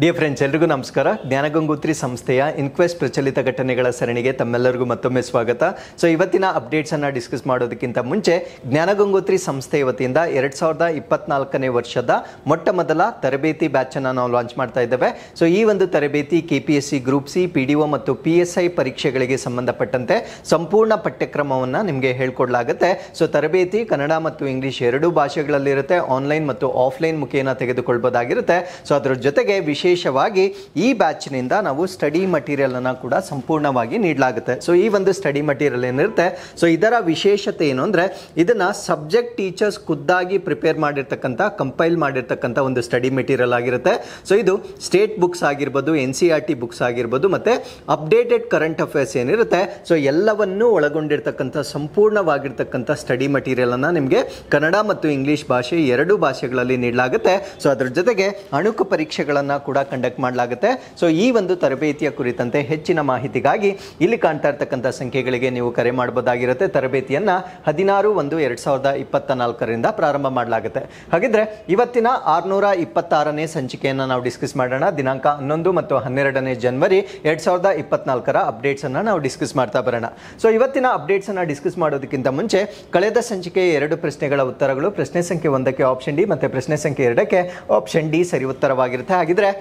Dear friends, ಎಲ್ರಿಗೂ ನಮಸ್ಕಾರ. ಜ್ಞಾನಗಂಗೋತ್ರಿ ಸಂಸ್ಥೆಯ ಇನ್ಕ್ವೆಸ್ಟ್ ಪ್ರಚಲಿತ ಘಟನೆಗಳ ಸರಣಿಗೆ ತಮ್ಮೆಲ್ಲರಿಗೂ ಮತ್ತೊಮ್ಮೆ ಸ್ವಾಗತ. ಸೊ ಇವತ್ತಿನ ಅಪ್ಡೇಟ್ಸನ್ನು ಡಿಸ್ಕಸ್ ಮಾಡೋದಕ್ಕಿಂತ ಮುಂಚೆ ಜ್ಞಾನಗಂಗೋತ್ರಿ ಸಂಸ್ಥೆ ವತಿಯಿಂದ 2024ನೇ ವರ್ಷದ ಮೊಟ್ಟ ಮೊದಲ ತರಬೇತಿ ಬ್ಯಾಚನ್ನು ನಾವು ಲಾಂಚ್ ಮಾಡ್ತಾ ಇದ್ದೇವೆ. ಸೊ ಈ ಒಂದು ತರಬೇತಿ KPSC ಗ್ರೂಪ್ ಸಿ, PDO ಮತ್ತು PSI ಪರೀಕ್ಷೆಗಳಿಗೆ ಸಂಬಂಧಪಟ್ಟಂತೆ ಸಂಪೂರ್ಣ ಪಠ್ಯಕ್ರಮವನ್ನು ನಿಮಗೆ ಹೇಳ್ಕೊಡ್ಲಾಗುತ್ತೆ. ಸೊ ತರಬೇತಿ ಕನ್ನಡ ಮತ್ತು ಇಂಗ್ಲಿಷ್ ಎರಡೂ ಭಾಷೆಗಳಲ್ಲಿರುತ್ತೆ. ಆನ್ಲೈನ್ ಮತ್ತು ಆಫ್ಲೈನ್ ಮುಖೇನ ತೆಗೆದುಕೊಳ್ಬೋದಾಗಿರುತ್ತೆ. ಸೊ ಅದರ ಜೊತೆಗೆ ವಿಶೇಷವಾಗಿ ಈ ಬ್ಯಾಚ್ನಿಂದ ನಾವು ಸ್ಟಡಿ ಮಟೀರಿಯಲ್ ಅನ್ನು ಕೂಡ ಸಂಪೂರ್ಣವಾಗಿ ನೀಡಲಾಗುತ್ತೆ. ಸೊ ಈ ಒಂದು ಸ್ಟಡಿ ಮಟೀರಿಯಲ್ ಏನಿರುತ್ತೆ, ಸೊ ಇದರ ವಿಶೇಷತೆ ಏನು ಅಂದರೆ ಇದನ್ನ ಸಬ್ಜೆಕ್ಟ್ ಟೀಚರ್ಸ್ ಖುದ್ದಾಗಿ ಪ್ರಿಪೇರ್ ಮಾಡಿರ್ತಕ್ಕಂಥ, ಕಂಪೈಲ್ ಮಾಡಿರ್ತಕ್ಕಂಥ ಒಂದು ಸ್ಟಡಿ ಮೆಟೀರಿಯಲ್ ಆಗಿರುತ್ತೆ. ಸೊ ಇದು ಸ್ಟೇಟ್ ಬುಕ್ಸ್ ಆಗಿರ್ಬೋದು, NCERT ಬುಕ್ಸ್ ಆಗಿರ್ಬೋದು, ಮತ್ತೆ ಅಪ್ಡೇಟೆಡ್ ಕರೆಂಟ್ ಅಫೇರ್ಸ್ ಏನಿರುತ್ತೆ, ಸೊ ಎಲ್ಲವನ್ನೂ ಒಳಗೊಂಡಿರ್ತಕ್ಕಂಥ ಸಂಪೂರ್ಣವಾಗಿರ್ತಕ್ಕಂಥ ಸ್ಟಡಿ ಮಟೀರಿಯಲ್ ಅನ್ನು ನಿಮಗೆ ಕನ್ನಡ ಮತ್ತು ಇಂಗ್ಲಿಷ್ ಭಾಷೆ ಎರಡೂ ಭಾಷೆಗಳಲ್ಲಿ ನೀಡಲಾಗುತ್ತೆ. ಸೊ ಅದರ ಜೊತೆಗೆ ಅಣುಕು ಪರೀಕ್ಷೆಗಳನ್ನು ಕೂಡ ಕಂಡಕ್ಟ್ ಮಾಡಲಾಗುತ್ತೆ. ಸೊ ಈ ಒಂದು ತರಬೇತಿಯ ಕುರಿತಂತೆ ಹೆಚ್ಚಿನ ಮಾಹಿತಿಗಾಗಿ ಇಲ್ಲಿ ಕಾಣ್ತಾ ಇರ್ತಕ್ಕಂಥ ಸಂಖ್ಯೆಗಳಿಗೆ ನೀವು ಕರೆ ಮಾಡಬಹುದಾಗಿರುತ್ತೆ. ತರಬೇತಿಯನ್ನು 16/1/2024ರಿಂದ ಪ್ರಾರಂಭ ಮಾಡಲಾಗುತ್ತೆ. ಹಾಗಿದ್ರೆ ಇವತ್ತಿನ 626ನೇ ಸಂಚಿಕೆಯನ್ನು ನಾವು ಡಿಸ್ಕಸ್ ಮಾಡೋಣ. ದಿನಾಂಕ 11 ಮತ್ತು 12ನೇ ಜನವರಿ 2024ರ ಅಪ್ಡೇಟ್ಸ್ ಅನ್ನು ನಾವು ಡಿಸ್ಕಸ್ ಮಾಡ್ತಾ ಬರೋಣ. ಸೊ ಇವತ್ತಿನ ಅಪ್ಡೇಟ್ಸ್ ಅನ್ನು ಡಿಸ್ಕಸ್ ಮಾಡೋದಕ್ಕಿಂತ ಮುಂಚೆ ಕಳೆದ ಸಂಚಿಕೆಯ 2 ಪ್ರಶ್ನೆಗಳ ಉತ್ತರಗಳು, ಪ್ರಶ್ನೆ ಸಂಖ್ಯೆ 1ಕ್ಕೆ ಆಪ್ಷನ್ ಡಿ ಮತ್ತು ಪ್ರಶ್ನೆ ಸಂಖ್ಯೆ 2ಕ್ಕೆ ಆಪ್ಷನ್ ಡಿ ಸರಿ ಉತ್ತರವಾಗಿರುತ್ತೆ. ಹಾಗಿದ್ರೆ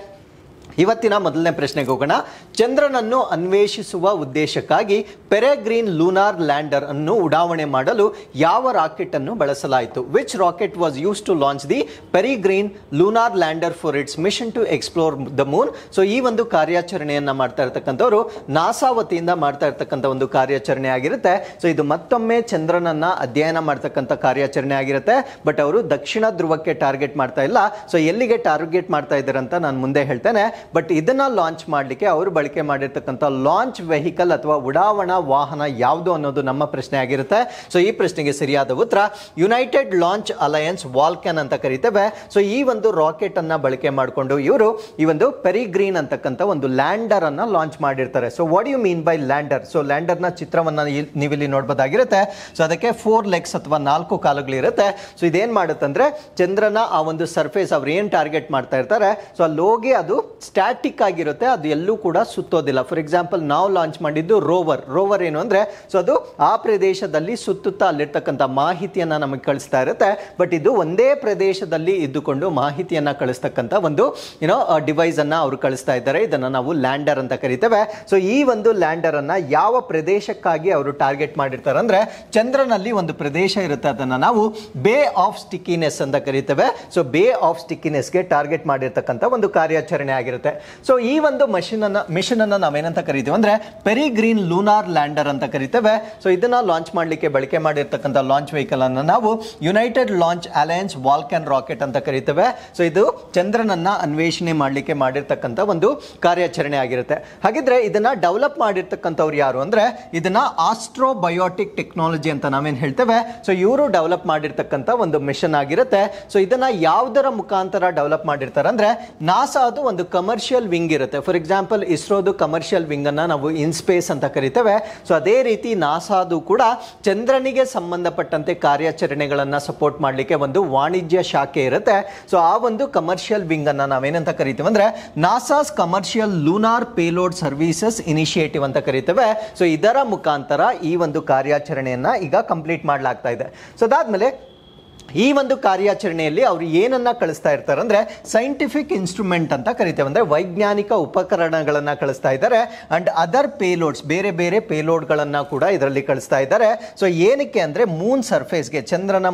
ಇವತ್ತಿನ ಮೊದಲನೇ ಪ್ರಶ್ನೆಗೆ ಹೋಗೋಣ. ಚಂದ್ರನನ್ನು ಅನ್ವೇಷಿಸುವ ಉದ್ದೇಶಕ್ಕಾಗಿ ಪೆರೆಗ್ರೀನ್ ಲೂನಾರ್ ಲ್ಯಾಂಡರ್ ಅನ್ನು ಉಡಾವಣೆ ಮಾಡಲು ಯಾವ ರಾಕೆಟ್ ಅನ್ನು ಬಳಸಲಾಯಿತು? Which rocket was use to launch the Peregrine lunar lander for its mission to explore the moon? So ಈ ಒಂದು ಕಾರ್ಯಾಚರಣೆಯನ್ನ ಮಾಡ್ತಾ ಇರ್ತಕ್ಕಂಥವ್ರು ನಾಸಾ ವತಿಯಿಂದ ಮಾಡ್ತಾ ಇರ್ತಕ್ಕಂಥ ಒಂದು ಕಾರ್ಯಾಚರಣೆ ಆಗಿರುತ್ತೆ. ಸೊ ಇದು ಮತ್ತೊಮ್ಮೆ ಚಂದ್ರನನ್ನ ಅಧ್ಯಯನ ಮಾಡ್ತಕ್ಕಂಥ ಕಾರ್ಯಾಚರಣೆ ಆಗಿರುತ್ತೆ. ಬಟ್ ಅವರು ದಕ್ಷಿಣ ಧ್ರುವಕ್ಕೆ ಟಾರ್ಗೆಟ್ ಮಾಡ್ತಾ ಇಲ್ಲ. ಸೊ ಎಲ್ಲಿಗೆ ಟಾರ್ಗೆಟ್ ಮಾಡ್ತಾ ಇದ್ದಾರೆ ಅಂತ ನಾನು ಮುಂದೆ ಹೇಳ್ತೇನೆ. ಬಟ್ ಇದನ್ನ ಲಾಂಚ್ ಮಾಡಲಿಕ್ಕೆ ಅವರು ಬಳಕೆ ಮಾಡಿರ್ತಕ್ಕಂಥ ಲಾಂಚ್ ವೆಹಿಕಲ್ ಅಥವಾ ಉಡಾವಣಾ ವಾಹನ ಯಾವುದು ಅನ್ನೋದು ನಮ್ಮ ಪ್ರಶ್ನೆ ಆಗಿರುತ್ತೆ. ಸೊ ಈ ಪ್ರಶ್ನೆಗೆ ಸರಿಯಾದ ಉತ್ತರ ಯುನೈಟೆಡ್ ಲಾಂಚ್ ಅಲಯನ್ಸ್ ವಾಲ್ಕನ್ ಅಂತ ಕರೀತೇವೆ. ಸೊ ಈ ಒಂದು ರಾಕೆಟ್ ಅನ್ನ ಬಳಕೆ ಮಾಡಿಕೊಂಡು ಇವರು ಈ ಒಂದು ಪೆರಿಗ್ರೀನ್ ಅಂತಕ್ಕಂಥ ಒಂದು ಲ್ಯಾಂಡರ್ ಅನ್ನ ಲಾಂಚ್ ಮಾಡಿರ್ತಾರೆ. So what you mean by lander? So lander ನ ಚಿತ್ರವನ್ನ ನೀವಿಲ್ಲಿ ನೋಡಬಹುದಾಗಿರುತ್ತೆ. ಸೊ ಅದಕ್ಕೆ 4 legs ಅಥವಾ 4 ಕಾಲುಗಳಿರುತ್ತೆ. ಸೊ ಇದೇನ್ ಮಾಡುತ್ತಂದ್ರೆ ಚಂದ್ರನ ಆ ಒಂದು ಸರ್ಫೇಸ್ ಅವ್ರು ಏನ್ ಟಾರ್ಗೆಟ್ ಮಾಡ್ತಾ ಇರ್ತಾರೆ, ಸೊ ಅಲ್ಲಿ ಹೋಗಿ ಅದು ಸ್ಟ್ಯಾಟಿಕ್ ಆಗಿರುತ್ತೆ, ಅದು ಎಲ್ಲೂ ಕೂಡ ಸುತ್ತೋದಿಲ್ಲ. ಫಾರ್ ಎಕ್ಸಾಂಪಲ್ ನಾವು ಲಾಂಚ್ ಮಾಡಿದ್ದು ರೋವರ್ ಏನು ಅಂದ್ರೆ, ಸೊ ಅದು ಆ ಪ್ರದೇಶದಲ್ಲಿ ಸುತ್ತುತ್ತಾ ಅಲ್ಲಿರ್ತಕ್ಕಂಥ ಮಾಹಿತಿಯನ್ನ ನಮಗೆ ಕಳಿಸ್ತಾ ಇರುತ್ತೆ. ಬಟ್ ಇದು ಒಂದೇ ಪ್ರದೇಶದಲ್ಲಿ ಇದ್ದುಕೊಂಡು ಮಾಹಿತಿಯನ್ನ ಕಳಿಸ್ತಕ್ಕಂಥ ಒಂದು ಡಿವೈಸ್ ಅನ್ನ ಅವರು ಕಳಿಸ್ತಾ ಇದ್ದಾರೆ. ಇದನ್ನ ನಾವು ಲ್ಯಾಂಡರ್ ಅಂತ ಕರಿತೇವೆ. ಸೊ ಈ ಒಂದು ಲ್ಯಾಂಡರ್ ಅನ್ನ ಯಾವ ಪ್ರದೇಶಕ್ಕಾಗಿ ಅವರು ಟಾರ್ಗೆಟ್ ಮಾಡಿರ್ತಾರೆ ಅಂದ್ರೆ, ಚಂದ್ರನಲ್ಲಿ ಒಂದು ಪ್ರದೇಶ ಇರುತ್ತೆ, ಅದನ್ನ ನಾವು ಬೇ ಆಫ್ ಸ್ಟಿಕಿನೆಸ್ ಅಂತ ಕರಿತೇವೆ. ಸೊ ಬೇ ಆಫ್ ಸ್ಟಿಕಿನೆಸ್ಗೆ ಟಾರ್ಗೆಟ್ ಮಾಡಿರ್ತಕ್ಕಂಥ ಒಂದು ಕಾರ್ಯಾಚರಣೆ ಆಗಿರುತ್ತೆ. ಸೊ ಈ ಒಂದು ಮಿಷನ್ ಅನ್ನ ನಾವೇನಂತ ಕರಿತೀವಿ ಅಂದ್ರೆ ಪೆರಿಗ್ರೀನ್ ಲೂನಾರ್ ಲ್ಯಾಂಡರ್ ಅಂತ ಕರಿತೇವೆ. ಸೊ ಇದನ್ನ ಲಾಂಚ್ ಮಾಡಲಿಕ್ಕೆ ಬಳಕೆ ಮಾಡಿರ್ತಕ್ಕಂಥ ಲಾಂಚ್ ವೆಹಿಕಲ್ ಅನ್ನು ನಾವು United launch alliance walk-in rocket ಅಂತ ಕರಿತೇವೆ. ಸೊ ಇದು ಚಂದ್ರನನ್ನ ಅನ್ವೇಷಣೆ ಮಾಡಲಿಕ್ಕೆ ಮಾಡಿರ್ತಕ್ಕಂಥ ಒಂದು ಕಾರ್ಯಾಚರಣೆ ಆಗಿರುತ್ತೆ. ಹಾಗಿದ್ರೆ ಇದನ್ನ ಡೆವಲಪ್ ಮಾಡಿರ್ತಕ್ಕಂಥವ್ರು ಯಾರು ಅಂದ್ರೆ, ಇದನ್ನ ಆಸ್ಟ್ರೋಬಯೋಟಿಕ್ ಟೆಕ್ನಾಲಜಿ ಅಂತ ನಾವೇನ್ ಹೇಳ್ತೇವೆ. ಸೊ ಇವರು ಡೆವಲಪ್ ಮಾಡಿರ್ತಕ್ಕಂಥ ಒಂದು ಮಿಷನ್ ಆಗಿರುತ್ತೆ. ಸೊ ಇದನ್ನ ಯಾವುದರ ಮುಖಾಂತರ ಡೆವಲಪ್ ಮಾಡಿರ್ತಾರೆ ಅಂದ್ರೆ, ನಾಸಾ ಅದು ಒಂದು ಕಮರ್ಷಿಯಲ್ ವಿಂಗ್ ಇರುತ್ತೆ. ಫಾರ್ ಎಕ್ಸಾಂಪಲ್ ಇಸ್ರೋದು ಕಮರ್ಷಿಯಲ್ ವಿಂಗ್ ಅನ್ನ ನಾವು ಇನ್ಸ್ಪೇಸ್ ಅಂತ ಕರಿತೇವೆ. ಸೊ ಅದೇ ರೀತಿ ನಾಸಾದು ಕೂಡ ಚಂದ್ರನಿಗೆ ಸಂಬಂಧಪಟ್ಟಂತೆ ಕಾರ್ಯಾಚರಣೆಗಳನ್ನ ಸಪೋರ್ಟ್ ಮಾಡಲಿಕ್ಕೆ ಒಂದು ವಾಣಿಜ್ಯ ಶಾಖೆ ಇರುತ್ತೆ. ಸೊ ಆ ಒಂದು ಕಮರ್ಷಿಯಲ್ ವಿಂಗ್ ಅನ್ನ ನಾವೇನಂತ ಕರಿತೇವೆ ಅಂದ್ರೆ NASA's commercial lunar payload services initiative ಅಂತ ಕರಿತೇವೆ. ಸೊ ಇದರ ಮುಖಾಂತರ ಈ ಒಂದು ಕಾರ್ಯಾಚರಣೆಯನ್ನ ಈಗ ಕಂಪ್ಲೀಟ್ ಮಾಡಲಾಗ್ತಾ ಇದೆ. ಸೊ ಅದಾದ್ಮೇಲೆ ಈ ಒಂದು ಕಾರ್ಯಾಚರಣೆಯಲ್ಲಿ ಅವರು ಏನನ್ನ ಕಳಿಸ್ತಾ ಇರ್ತಾರೆ ಅಂದ್ರೆ ಸೈಂಟಿಫಿಕ್ ಇನ್ಸ್ಟ್ರೂಮೆಂಟ್ ಅಂತ ಕರಿತೇವೆ. ಅಂದ್ರೆ ವೈಜ್ಞಾನಿಕ ಉಪಕರಣಗಳನ್ನ ಕಳಿಸ್ತಾ ಇದ್ದಾರೆ. ಅಂಡ್ ಅದರ್ ಪೇಲೋಡ್ಸ್, ಬೇರೆ ಬೇರೆ ಪೇಲೋಡ್ಗಳನ್ನ ಕೂಡ ಇದರಲ್ಲಿ ಕಳಿಸ್ತಾ ಇದ್ದಾರೆ. ಸೊ ಏನಕ್ಕೆ ಅಂದ್ರೆ ಮೂನ್ ಸರ್ಫೇಸ್ಗೆ, ಚಂದ್ರನ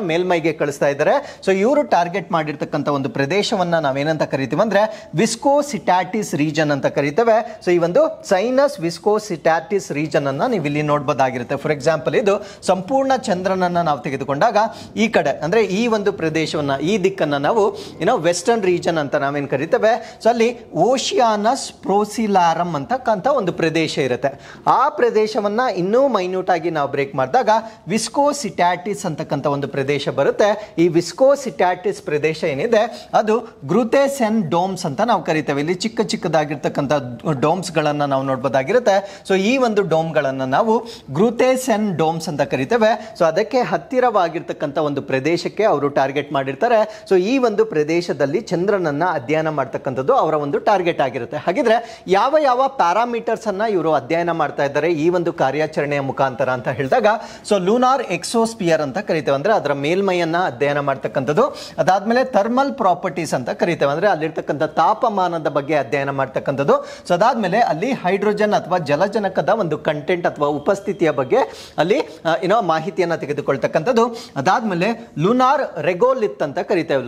ಮೇಲ್ಮೈಗೆ ಕಳಿಸ್ತಾ ಇದ್ದಾರೆ. ಸೊ ಇವರು ಟಾರ್ಗೆಟ್ ಮಾಡಿರ್ತಕ್ಕಂಥ ಒಂದು ಪ್ರದೇಶವನ್ನ ನಾವೇನಂತ ಕರಿತೀವಿ ಅಂದ್ರೆ ವಿಸ್ಕೋಸಿಟಾಟಿಸ್ ರೀಜನ್ ಅಂತ ಕರಿತೇವೆ. ಸೊ ಈ ಒಂದು ಸೈನಸ್ ವಿಸ್ಕೋಸಿಟಾಟಿಸ್ ರೀಜನ್ ಅನ್ನ ನೀವು ಇಲ್ಲಿ ನೋಡಬಹುದಾಗಿರುತ್ತೆ. ಫಾರ್ ಎಕ್ಸಾಂಪಲ್ ಇದು ಸಂಪೂರ್ಣ ಚಂದ್ರನನ್ನ ನಾವು ತೆಗೆದುಕೊಂಡಾಗ ಈ ಕಡೆ ಅಂದ್ರೆ ಈ ಒಂದು ಪ್ರದೇಶವನ್ನ, ಈ ದಿಕ್ಕನ್ನ ನಾವು ವೆಸ್ಟರ್ನ್ ರೀಜನ್ ಅಂತ ನಾವೇನ್ ಕರಿತೇವೆ. ಸೊ ಅಲ್ಲಿ ಓಷಿಯಾನಸ್ ಪ್ರೋಸಿಲಾರಮ್ ಅಂತಕ್ಕಂಥ ಒಂದು ಪ್ರದೇಶ ಇರುತ್ತೆ. ಆ ಪ್ರದೇಶವನ್ನ ಇನ್ನೂ ಮೈನ್ಯೂಟ್ ಆಗಿ ನಾವು ಬ್ರೇಕ್ ಮಾಡಿದಾಗ ವಿಸ್ಕೋಸಿಟಾಟಿಸ್ ಅಂತಕ್ಕಂಥ ಒಂದು ಪ್ರದೇಶ ಬರುತ್ತೆ. ಈ ವಿಸ್ಕೋಸಿಟಾಟಿಸ್ ಪ್ರದೇಶ ಏನಿದೆ ಅದು ಗ್ರುತೆಸೆನ್ ಡೋಮ್ಸ್ ಅಂತ ನಾವು ಕರಿತೇವೆ. ಇಲ್ಲಿ ಚಿಕ್ಕ ಚಿಕ್ಕದಾಗಿರ್ತಕ್ಕಂಥ ಡೋಮ್ಸ್ ಗಳನ್ನ ನಾವು ನೋಡಬಹುದಾಗಿರುತ್ತೆ. ಸೊ ಈ ಒಂದು ಡೋಮ್ ಗಳನ್ನ ನಾವು ಗ್ರುತೆಸೆನ್ ಡೋಮ್ಸ್ ಅಂತ ಕರಿತೇವೆ. ಸೊ ಅದಕ್ಕೆ ಹತ್ತಿರವಾಗಿರ್ತಕ್ಕಂಥ ಒಂದು ಪ್ರದೇಶಕ್ಕೆ ಅವರು ಟಾರ್ಗೆಟ್ ಮಾಡಿರ್ತಾರೆ. ಸೊ ಈ ಒಂದು ಪ್ರದೇಶದಲ್ಲಿ ಚಂದ್ರನನ್ನ ಅಧ್ಯಯನ ಮಾಡ್ತಕ್ಕಂಥದ್ದು ಅವರ ಒಂದು ಟಾರ್ಗೆಟ್ ಆಗಿರುತ್ತೆ. ಹಾಗಿದ್ರೆ ಯಾವ ಯಾವ ಪ್ಯಾರಾಮೀಟರ್ಸ್ ಅನ್ನ ಇವರು ಅಧ್ಯಯನ ಮಾಡ್ತಾ ಇದ್ದಾರೆ ಈ ಒಂದು ಕಾರ್ಯಾಚರಣೆಯ ಮುಖಾಂತರ ಅಂತ ಹೇಳಿದಾಗ, ಸೊ ಲೂನಾರ್ ಎಕ್ಸೋಸ್ಪಿಯರ್ ಅಂತ ಕರಿತೇವೆ, ಅಂದ್ರೆ ಅದರ ಮೇಲ್ಮೈಯನ್ನ ಅಧ್ಯಯನ ಮಾಡ್ತಕ್ಕಂಥದ್ದು. ಅದಾದ್ಮೇಲೆ ಥರ್ಮಲ್ ಪ್ರಾಪರ್ಟೀಸ್ ಅಂತ ಕರಿತೇವೆ, ಅಂದ್ರೆ ಅಲ್ಲಿರ್ತಕ್ಕಂಥ ತಾಪಮಾನದ ಬಗ್ಗೆ ಅಧ್ಯಯನ ಮಾಡ್ತಕ್ಕಂಥದ್ದು. ಸೊ ಅದಾದ್ಮೇಲೆ ಅಲ್ಲಿ ಹೈಡ್ರೋಜನ್ ಅಥವಾ ಜಲಜನಕದ ಒಂದು ಕಂಟೆಂಟ್ ಅಥವಾ ಉಪಸ್ಥಿತಿಯ ಬಗ್ಗೆ ಅಲ್ಲಿ ಮಾಹಿತಿಯನ್ನ ತೆಗೆದುಕೊಳ್ತಕ್ಕಂಥದ್ದು. ಅದಾದ್ಮೇಲೆ ಲೂನಾರ್ ರೆಗೋಲಿತ್ ಅಂತ ಕರಿತೇವೆ.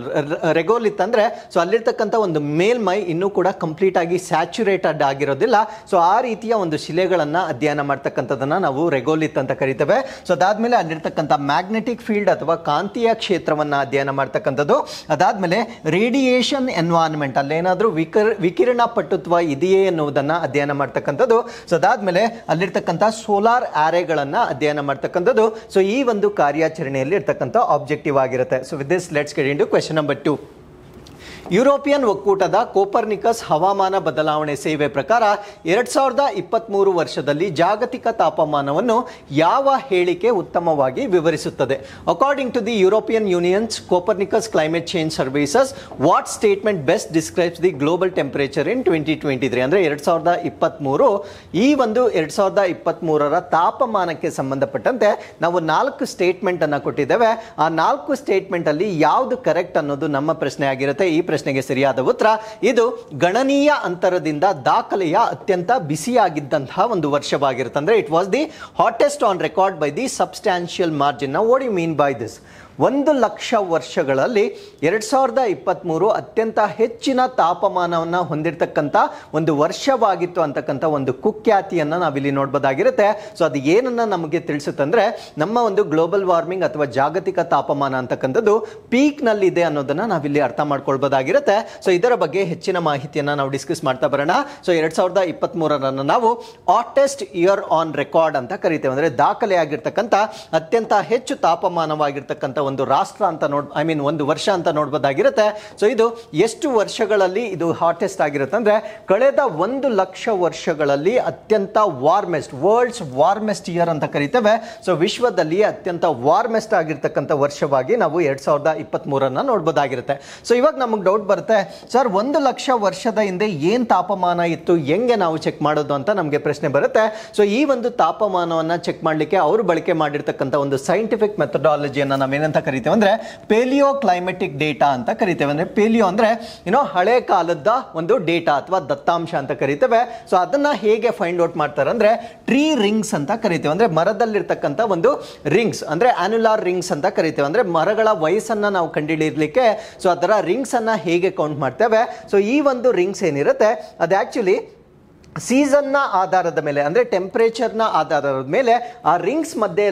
ರೆಗೋಲಿತ್ ಅಂದ್ರೆ ಸೊ ಅಲ್ಲಿರ್ತಕ್ಕಂಥ ಒಂದು ಮೇಲ್ಮೈ ಇನ್ನೂ ಕೂಡ ಕಂಪ್ಲೀಟ್ ಆಗಿ ಸ್ಯಾಚುರೇಟೆಡ್ ಆಗಿರೋದಿಲ್ಲ. ಸೊ ಆ ರೀತಿಯ ಒಂದು ಶಿಲೆಗಳನ್ನ ಅಧ್ಯಯನ ಮಾಡ್ತಕ್ಕಂಥದನ್ನ ನಾವು ರೆಗೋಲಿತ್ ಅಂತ ಕರಿತೇವೆ. ಸೊ ಅದಾದ್ಮೇಲೆ ಅಲ್ಲಿರ್ತಕ್ಕಂಥ ಮ್ಯಾಗ್ನೆಟಿಕ್ ಫೀಲ್ಡ್ ಅಥವಾ ಕಾಂತೀಯ ಕ್ಷೇತ್ರವನ್ನ ಅಧ್ಯಯನ ಮಾಡ್ತಕ್ಕಂಥದ್ದು. ಅದಾದ್ಮೇಲೆ ರೇಡಿಯೇಷನ್ ಎನ್ವೈರನ್ಮೆಂಟ್, ಅಲ್ಲೇನಾದ್ರೂ ವಿಕಿರಣ ಪಟುತ್ವ ಇದೆಯೇ ಎನ್ನುವುದನ್ನ ಅಧ್ಯಯನ ಮಾಡ್ತಕ್ಕಂಥದ್ದು. ಸೊ ಅದಾದ್ಮೇಲೆ ಅಲ್ಲಿರ್ತಕ್ಕಂಥ ಸೋಲಾರ್ ಆರೆಗಳನ್ನ ಅಧ್ಯಯನ ಮಾಡ್ತಕ್ಕಂಥದ್ದು. ಸೊ ಈ ಒಂದು ಕಾರ್ಯಾಚರಣೆಯಲ್ಲಿ ಇರ್ತಕ್ಕಂಥ ಆಬ್ಜೆಕ್ಟಿವ್ ಆಗಿರುತ್ತೆ. So with this let's get into question number 2. European ಒಕ್ಕೂಟದ ಕೋಪರ್ನಿಕಸ್ ಹವಾಮಾನ ಬದಲಾವಣೆ ಸೇವೆ ಪ್ರಕಾರ 2023 ವರ್ಷದಲ್ಲಿ ಜಾಗತಿಕ ತಾಪಮಾನವನ್ನು ಯಾವ ಹೇಳಿಕೆ ಉತ್ತಮವಾಗಿ ವಿವರಿಸುತ್ತದೆ? According to the European Union's Copernicus climate change services, what statement best describes the global temperature in 2023? ಅಂದ್ರೆ 2023 ಈ ಒಂದು 2023ರ ತಾಪಮಾನಕ್ಕೆ ಸಂಬಂಧಪಟ್ಟಂತೆ ನಾವು 4 ಸ್ಟೇಟ್ಮೆಂಟ್ ಅನ್ನ ಕೊಟ್ಟಿದ್ದೇವೆ. ಆ 4 ಸ್ಟೇಟ್ಮೆಂಟ್ ಅಲ್ಲಿ ಯಾವುದು ಕರೆಕ್ಟ್ ಅನ್ನೋದು ನಮ್ಮ ಪ್ರಶ್ನೆ ಆಗಿರುತ್ತೆ. ಈ ಪ್ರಶ್ನೆಗೆ ಸರಿಯಾದ ಉತ್ತರ ಇದು ಗಣನೀಯ ಅಂತರದಿಂದ ದಾಖಲೆಯ ಅತ್ಯಂತ ಬಿಸಿಯಾಗಿದ್ದಂತಹ ಒಂದು ವರ್ಷವಾಗಿರುತ್ತೆ. ಅಂದ್ರೆ it was the hottest on record by the substantial margin. Now what you mean by this? 1,00,000 ವರ್ಷಗಳಲ್ಲಿ 2023 ಅತ್ಯಂತ ಹೆಚ್ಚಿನ ತಾಪಮಾನವನ್ನು ಹೊಂದಿರತಕ್ಕಂಥ ಒಂದು ವರ್ಷವಾಗಿತ್ತು ಅಂತಕ್ಕಂಥ ಒಂದು ಕುಖ್ಯಾತಿಯನ್ನು ನಾವಿಲ್ಲಿ ನೋಡ್ಬೋದಾಗಿರುತ್ತೆ. ಸೊ ಅದು ಏನನ್ನ ನಮಗೆ ತಿಳಿಸುತ್ತಂದ್ರೆ ನಮ್ಮ ಒಂದು ಗ್ಲೋಬಲ್ ವಾರ್ಮಿಂಗ್ ಅಥವಾ ಜಾಗತಿಕ ತಾಪಮಾನ ಅಂತಕ್ಕಂಥದ್ದು ಪೀಕ್ನಲ್ಲಿದೆ ಅನ್ನೋದನ್ನ ನಾವಿಲ್ಲಿ ಅರ್ಥ ಮಾಡ್ಕೊಳ್ಬೋದಾಗಿರುತ್ತೆ. ಸೊ ಇದರ ಬಗ್ಗೆ ಹೆಚ್ಚಿನ ಮಾಹಿತಿಯನ್ನು ನಾವು ಡಿಸ್ಕಸ್ ಮಾಡ್ತಾ ಬರೋಣ. ಸೊ 2023 ನಾವು ಹಾಟೆಸ್ಟ್ ಇಯರ್ ಆನ್ ರೆಕಾರ್ಡ್ ಅಂತ ಕರಿತೇವೆ. ಅಂದ್ರೆ ದಾಖಲೆ ಆಗಿರ್ತಕ್ಕಂಥ ಅತ್ಯಂತ ಹೆಚ್ಚು ತಾಪಮಾನವಾಗಿರ್ತಕ್ಕಂಥ ಒಂದು ರಾಷ್ಟ್ರ ಅಂತ ಒಂದು ವರ್ಷ ಅಂತ ನೋಡಬಹುದಾಗಿರುತ್ತೆ. ಸೊ ಇದು ಎಷ್ಟು ವರ್ಷಗಳಲ್ಲಿ ಇದು ಹಾಟೆಸ್ಟ್ ಆಗಿರುತ್ತೆ ಅಂದ್ರೆ ಕಳೆದ 1,00,000 ವರ್ಷಗಳಲ್ಲಿ ಅತ್ಯಂತ ವಾರ್ಮೆಸ್ಟ್, ವರ್ಲ್ಡ್ಸ್ ವಾರ್ಮೆಸ್ಟ್ ಇಯರ್ ಅಂತ ಕರಿತೇವೆ. ಸೊ ವಿಶ್ವದಲ್ಲಿ ಅತ್ಯಂತ ವಾರ್ಮೆಸ್ಟ್ ಆಗಿರ್ತಕ್ಕಂಥ ವರ್ಷವಾಗಿ ನಾವು 2023 ನೋಡಬಹುದಾಗಿರುತ್ತೆ. ಸೊ ಇವಾಗ ನಮಗೆ ಡೌಟ್ ಬರುತ್ತೆ, ಸರ್ 1,00,000 ವರ್ಷದ ಹಿಂದೆ ಏನ್ ತಾಪಮಾನ ಇತ್ತು, ಹೆಂಗೆ ನಾವು ಚೆಕ್ ಮಾಡೋದು ಅಂತ ನಮಗೆ ಪ್ರಶ್ನೆ ಬರುತ್ತೆ. ಸೊ ಈ ಒಂದು ತಾಪಮಾನವನ್ನ ಚೆಕ್ ಮಾಡ್ಲಿಕ್ಕೆ ಅವರು ಬಳಕೆ ಮಾಡಿರ್ತಕ್ಕಂಥ ಒಂದು ಸೈಂಟಿಫಿಕ್ ಮೆಥಡಾಲಜಿಯನ್ನ ನಾವೇನಂತ ಕರಿತೇವೆ ಅಂದ್ರೆ ಪೇಲಿಯೋ ಕ್ಲೈಮೆಟಿಕ್ ಡೇಟಾ ಅಂತ ಕರಿತೇವೆ. ಅಂದ್ರೆ ಪೇಲಿಯೋ ಅಂದ್ರೆ ಹಳೆ ಕಾಲದ ಒಂದು ಡೇಟಾ ಅಥವಾ ದತ್ತಾಂಶ ಅಂತ ಕರಿತೇವೆ. ಸೊ ಅದನ್ನ ಹೇಗೆ ಫೈಂಡ್ ಔಟ್ ಮಾಡ್ತಾರೆ ಅಂದ್ರೆ ಟ್ರೀ ರಿಂಗ್ಸ್ ಅಂತ ಕರಿತೇವೆ. ಅಂದ್ರೆ ಮರದಲ್ಲಿರ್ತಕ್ಕಂಥ ಒಂದು ರಿಂಗ್ಸ್ ಅಂದ್ರೆ ಆನ್ಯುಲಾರ್ ರಿಂಗ್ಸ್ ಅಂತ ಕರಿತೇವೆ. ಅಂದ್ರೆ ಮರಗಳ ವಯಸ್ಸನ್ನ ನಾವು ಕಂಡುಹಿಡಿಯಲಿಕ್ಕೆ ಸೊ ಅದರ ರಿಂಗ್ಸ್ ಅನ್ನ ಹೇಗೆ ಕೌಂಟ್ ಮಾಡ್ತೇವೆ. ಸೊ ಈ ಒಂದು ರಿಂಗ್ಸ್ ಏನಿರುತ್ತೆ ಅದು ಆಕ್ಚುಲಿ ಸೀಸನ್ನ ಆಧಾರದ ಮೇಲೆ ಅಂದ್ರೆ ಟೆಂಪರೇಚರ್ನ ಆಧಾರದ ಮೇಲೆ ಆ ರಿಂಗ್ಸ್ ಮಧ್ಯೆ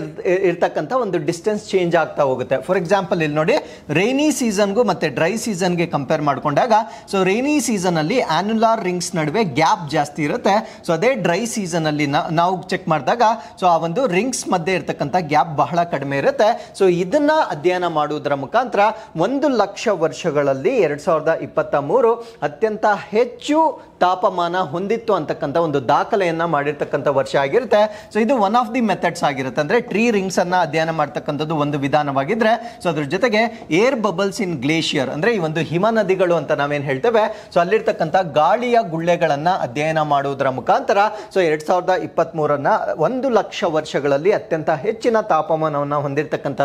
ಇರ್ತಕ್ಕಂಥ ಒಂದು ಡಿಸ್ಟೆನ್ಸ್ ಚೇಂಜ್ ಆಗ್ತಾ ಹೋಗುತ್ತೆ. ಫಾರ್ ಎಕ್ಸಾಂಪಲ್ ಇಲ್ಲಿ ನೋಡಿ, ರೈನಿ ಸೀಸನ್ಗೂ ಮತ್ತೆ ಡ್ರೈ ಸೀಸನ್ಗೆ ಕಂಪೇರ್ ಮಾಡ್ಕೊಂಡಾಗ ಸೊ ರೈನಿ ಸೀಸನ್ ಅಲ್ಲಿ ಆನ್ಯುಲಾರ್ ರಿಂಗ್ಸ್ ನಡುವೆ ಗ್ಯಾಪ್ ಜಾಸ್ತಿ ಇರುತ್ತೆ. ಸೊ ಅದೇ ಡ್ರೈ ಸೀಸನ್ ಅಲ್ಲಿ ನಾವು ಚೆಕ್ ಮಾಡಿದಾಗ ಸೊ ಆ ಒಂದು ರಿಂಗ್ಸ್ ಮಧ್ಯೆ ಇರ್ತಕ್ಕಂಥ ಗ್ಯಾಪ್ ಬಹಳ ಕಡಿಮೆ ಇರುತ್ತೆ. ಸೊ ಇದನ್ನ ಅಧ್ಯಯನ ಮಾಡುವುದರ ಮುಖಾಂತರ 1,00,000 ವರ್ಷಗಳಲ್ಲಿ 2023 ಅತ್ಯಂತ ಹೆಚ್ಚು ತಾಪಮಾನ ಹೊಂದಿತ್ತು ಅಂತಕ್ಕಂಥ ಒಂದು ದಾಖಲೆಯನ್ನ ಮಾಡಿರ್ತಕ್ಕಂಥ ವರ್ಷ ಆಗಿರುತ್ತೆ. ಸೊ ಇದು ಒನ್ ಆಫ್ ದಿ ಮೆಥಡ್ಸ್ ಆಗಿರುತ್ತೆ. ಅಂದ್ರೆ ಟ್ರೀ ರಿಂಗ್ಸ್ ಅನ್ನ ಅಧ್ಯಯನ ಮಾಡ್ತಕ್ಕಂಥದ್ದು ಒಂದು ವಿಧಾನವಾಗಿದ್ರೆ, ಸೊ ಅದ್ರ ಜೊತೆಗೆ ಏರ್ ಬಬಲ್ಸ್ ಇನ್ ಗ್ಲೇಷಿಯರ್ ಅಂದ್ರೆ ಈ ಒಂದು ಹಿಮ ನದಿಗಳು ಅಂತ ನಾವೇನ್ ಹೇಳ್ತೇವೆ, ಸೊ ಅಲ್ಲಿರ್ತಕ್ಕಂಥ ಗಾಳಿಯ ಗುಳ್ಳೆಗಳನ್ನ ಅಧ್ಯಯನ ಮಾಡುವುದರ ಮುಖಾಂತರ ಸೊ 2023 1,00,000 ವರ್ಷಗಳಲ್ಲಿ ಅತ್ಯಂತ ಹೆಚ್ಚಿನ ತಾಪಮಾನವನ್ನ ಹೊಂದಿರತಕ್ಕಂಥ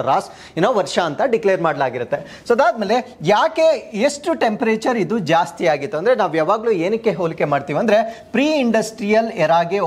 ವರ್ಷ ಅಂತ ಡಿಕ್ಲೇರ್ ಮಾಡಲಾಗಿರುತ್ತೆ. ಸೊ ಅದಾದ್ಮೇಲೆ ಯಾಕೆ ಎಷ್ಟು ಟೆಂಪರೇಚರ್ ಇದು ಜಾಸ್ತಿ ಆಗಿತ್ತು ಅಂದ್ರೆ ನಾವು ಯಾವಾಗಲೂ ಏನಕ್ಕೆ ಹೋಲಿಕೆ ಮಾಡ್ತೀವಿ ಅಂದ್ರೆ ಪ್ರೀ ಇಂಡಸ್ಟ್ರಿಯಲ್ ಎರಾಗೆ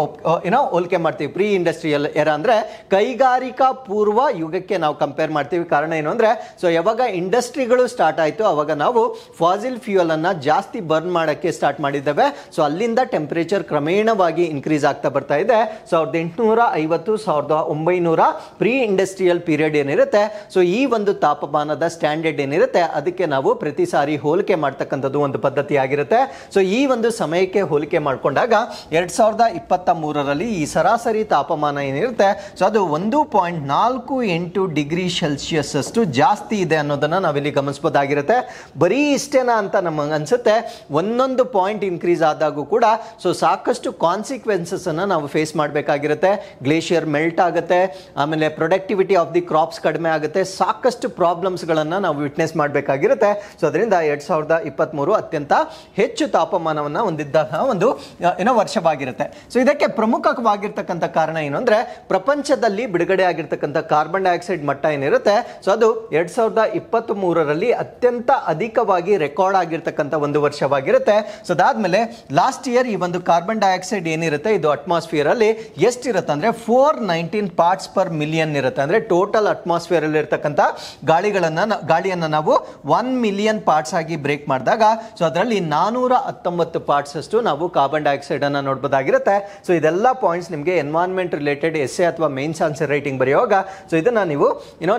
ಹೋಲಿಕೆ ಮಾಡ್ತೀವಿ. ಪ್ರೀ ಇಂಡಸ್ಟ್ರಿಯಲ್ ಎರಾ ಅಂದ್ರೆ ಕೈಗಾರಿಕಾ ಪೂರ್ವ ಯುಗಕ್ಕೆ ನಾವು ಕಂಪೇರ್ ಮಾಡ್ತೀವಿ. ಕಾರಣ ಏನು ಅಂದ್ರೆ ಸೊ ಯಾವಾಗ ಇಂಡಸ್ಟ್ರಿಗಳು ಸ್ಟಾರ್ಟ್ ಆಯ್ತು ಅವಾಗ ನಾವು ಫಾಸಿಲ್ ಫ್ಯೂಯಲ್ ಅನ್ನ ಜಾಸ್ತಿ ಬರ್ನ್ ಮಾಡಕ್ಕೆ ಸ್ಟಾರ್ಟ್ ಮಾಡಿದ್ದೇವೆ. ಸೊ ಅಲ್ಲಿಂದ ಟೆಂಪರೇಚರ್ ಕ್ರಮೇಣವಾಗಿ ಇನ್ಕ್ರೀಸ್ ಆಗ್ತಾ ಬರ್ತಾ ಇದೆ. 1850 1900 ಪ್ರೀ ಇಂಡಸ್ಟ್ರಿಯಲ್ ಪೀರಿಯಡ್ ಏನಿರುತ್ತೆ ಸೊ ಈ ಒಂದು ತಾಪಮಾನದ ಸ್ಟ್ಯಾಂಡರ್ಡ್ ಏನಿರುತ್ತೆ ಅದಕ್ಕೆ ನಾವು ಪ್ರತಿ ಸಾರಿ ಹೋಲಿಕೆ ಮಾಡ್ತಕ್ಕಂಥದ್ದು ಒಂದು ಪದ್ಧತಿ ಆಗಿರುತ್ತೆ. ಸೊ ಈ ಒಂದು ಸಮಯಕ್ಕೆ ಹೋಲಿಕೆ ಮಾಡಿಕೊಂಡಾಗ 2023ರಲ್ಲಿ ಈ ಸರಾಸರಿ ತಾಪಮಾನ ಏನಿರುತ್ತೆ ಸೊ ಅದು 1.48 ಡಿಗ್ರಿ ಸೆಲ್ಸಿಯಸ್ ಅಷ್ಟು ಜಾಸ್ತಿ ಇದೆ ಅನ್ನೋದನ್ನ ನಾವಿಲ್ಲಿ ಗಮನಿಸಬಹುದಾಗಿರುತ್ತೆ. ಬರೀ ಇಷ್ಟೇನಾ ಅಂತ ನಮಗೆ ಅನ್ಸುತ್ತೆ. ಒಂದೊಂದು ಪಾಯಿಂಟ್ ಇನ್ಕ್ರೀಸ್ ಆದಾಗೂ ಕೂಡ ಸೊ ಸಾಕಷ್ಟು ಕಾನ್ಸಿಕ್ವೆನ್ಸಸ್ ಅನ್ನ ನಾವು ಫೇಸ್ ಮಾಡಬೇಕಾಗಿರುತ್ತೆ. ಗ್ಲೇಷಿಯರ್ ಮೆಲ್ಟ್ ಆಗುತ್ತೆ, ಆಮೇಲೆ ಪ್ರೊಡಕ್ಟಿವಿಟಿ ಆಫ್ ದಿ ಕ್ರಾಪ್ಸ್ ಕಡಿಮೆ ಆಗುತ್ತೆ, ಸಾಕಷ್ಟು ಪ್ರಾಬ್ಲಮ್ಸ್ ಗಳನ್ನ ನಾವು ವಿಟ್ನೆಸ್ ಮಾಡಬೇಕಾಗಿರುತ್ತೆ. ಸೊ ಅದರಿಂದ 2023 ಅತ್ಯಂತ ಹೆಚ್ಚು ತಾಪಮಾನವನ್ನ ಹೊಂದಿದ್ದಂತಹ ಒಂದು ವರ್ಷವಾಗಿರುತ್ತೆ. ಸೊ ಇದಕ್ಕೆ ಪ್ರಮುಖವಾಗಿರ್ತಕ್ಕಂಥ ಕಾರಣ ಏನು ಅಂದ್ರೆ ಪ್ರಪಂಚದಲ್ಲಿ ಬಿಡುಗಡೆ ಆಗಿರ್ತಕ್ಕಂಥ ಕಾರ್ಬನ್ ಡೈಆಕ್ಸೈಡ್ ಮಟ್ಟ ಏನಿರುತ್ತೆ ಸೊ ಅದು 2023ರಲ್ಲಿ ಅತ್ಯಂತ ಅಧಿಕವಾಗಿ ರೆಕಾರ್ಡ್ ಆಗಿರ್ತಕ್ಕಂಥ ಒಂದು ವರ್ಷವಾಗಿರುತ್ತೆ. ಸೊ ಅದಾದ್ಮೇಲೆ ಲಾಸ್ಟ್ ಇಯರ್ ಈ ಒಂದು ಕಾರ್ಬನ್ ಡೈಆಕ್ಸೈಡ್ ಏನಿರುತ್ತೆ ಇದು ಅಟ್ಮಾಸ್ಫಿಯರ್ ಅಲ್ಲಿ ಎಷ್ಟಿರುತ್ತೆ ಅಂದ್ರೆ 419 ಪಾರ್ಟ್ಸ್ ಪರ್ ಮಿಲಿಯನ್ ಇರುತ್ತೆ. ಅಂದ್ರೆ ಟೋಟಲ್ ಅಟ್ಮಾಸ್ಫಿಯರ್ ಅಲ್ಲಿ ಇರ್ತಕ್ಕಂಥ ಗಾಳಿಯನ್ನ ನಾವು 1 ಮಿಲಿಯನ್ ಪಾರ್ಟ್ಸ್ ಆಗಿ ಬ್ರೇಕ್ ಮಾಡಿದಾಗ ಸೊ ಅದರಲ್ಲಿ 419 ಪಾರ್ಟ್ಸ್ ಅಷ್ಟು ನಾವು ಕಾರ್ಬನ್ ಡೈಆಕ್ಸೈಡ್ ಅನ್ನ ನೋಡಬಹುದಾಗಿರುತ್ತೆ. ಸೊ ಇದೆಲ್ಲ ಪಾಯಿಂಟ್ಸ್ ನಿಮಗೆ ಎನ್ವೈರನ್ಮೆಂಟ್ ರಿಲೇಟೆಡ್ ಎಸ್ಸೆ ಅಥವಾ ಮೇನ್ಸ್ ಆನ್ಸರ್ ರೈಟಿಂಗ್ ಬರೆಯುವಾಗ ಸೊ ಇದನ್ನ ನೀವು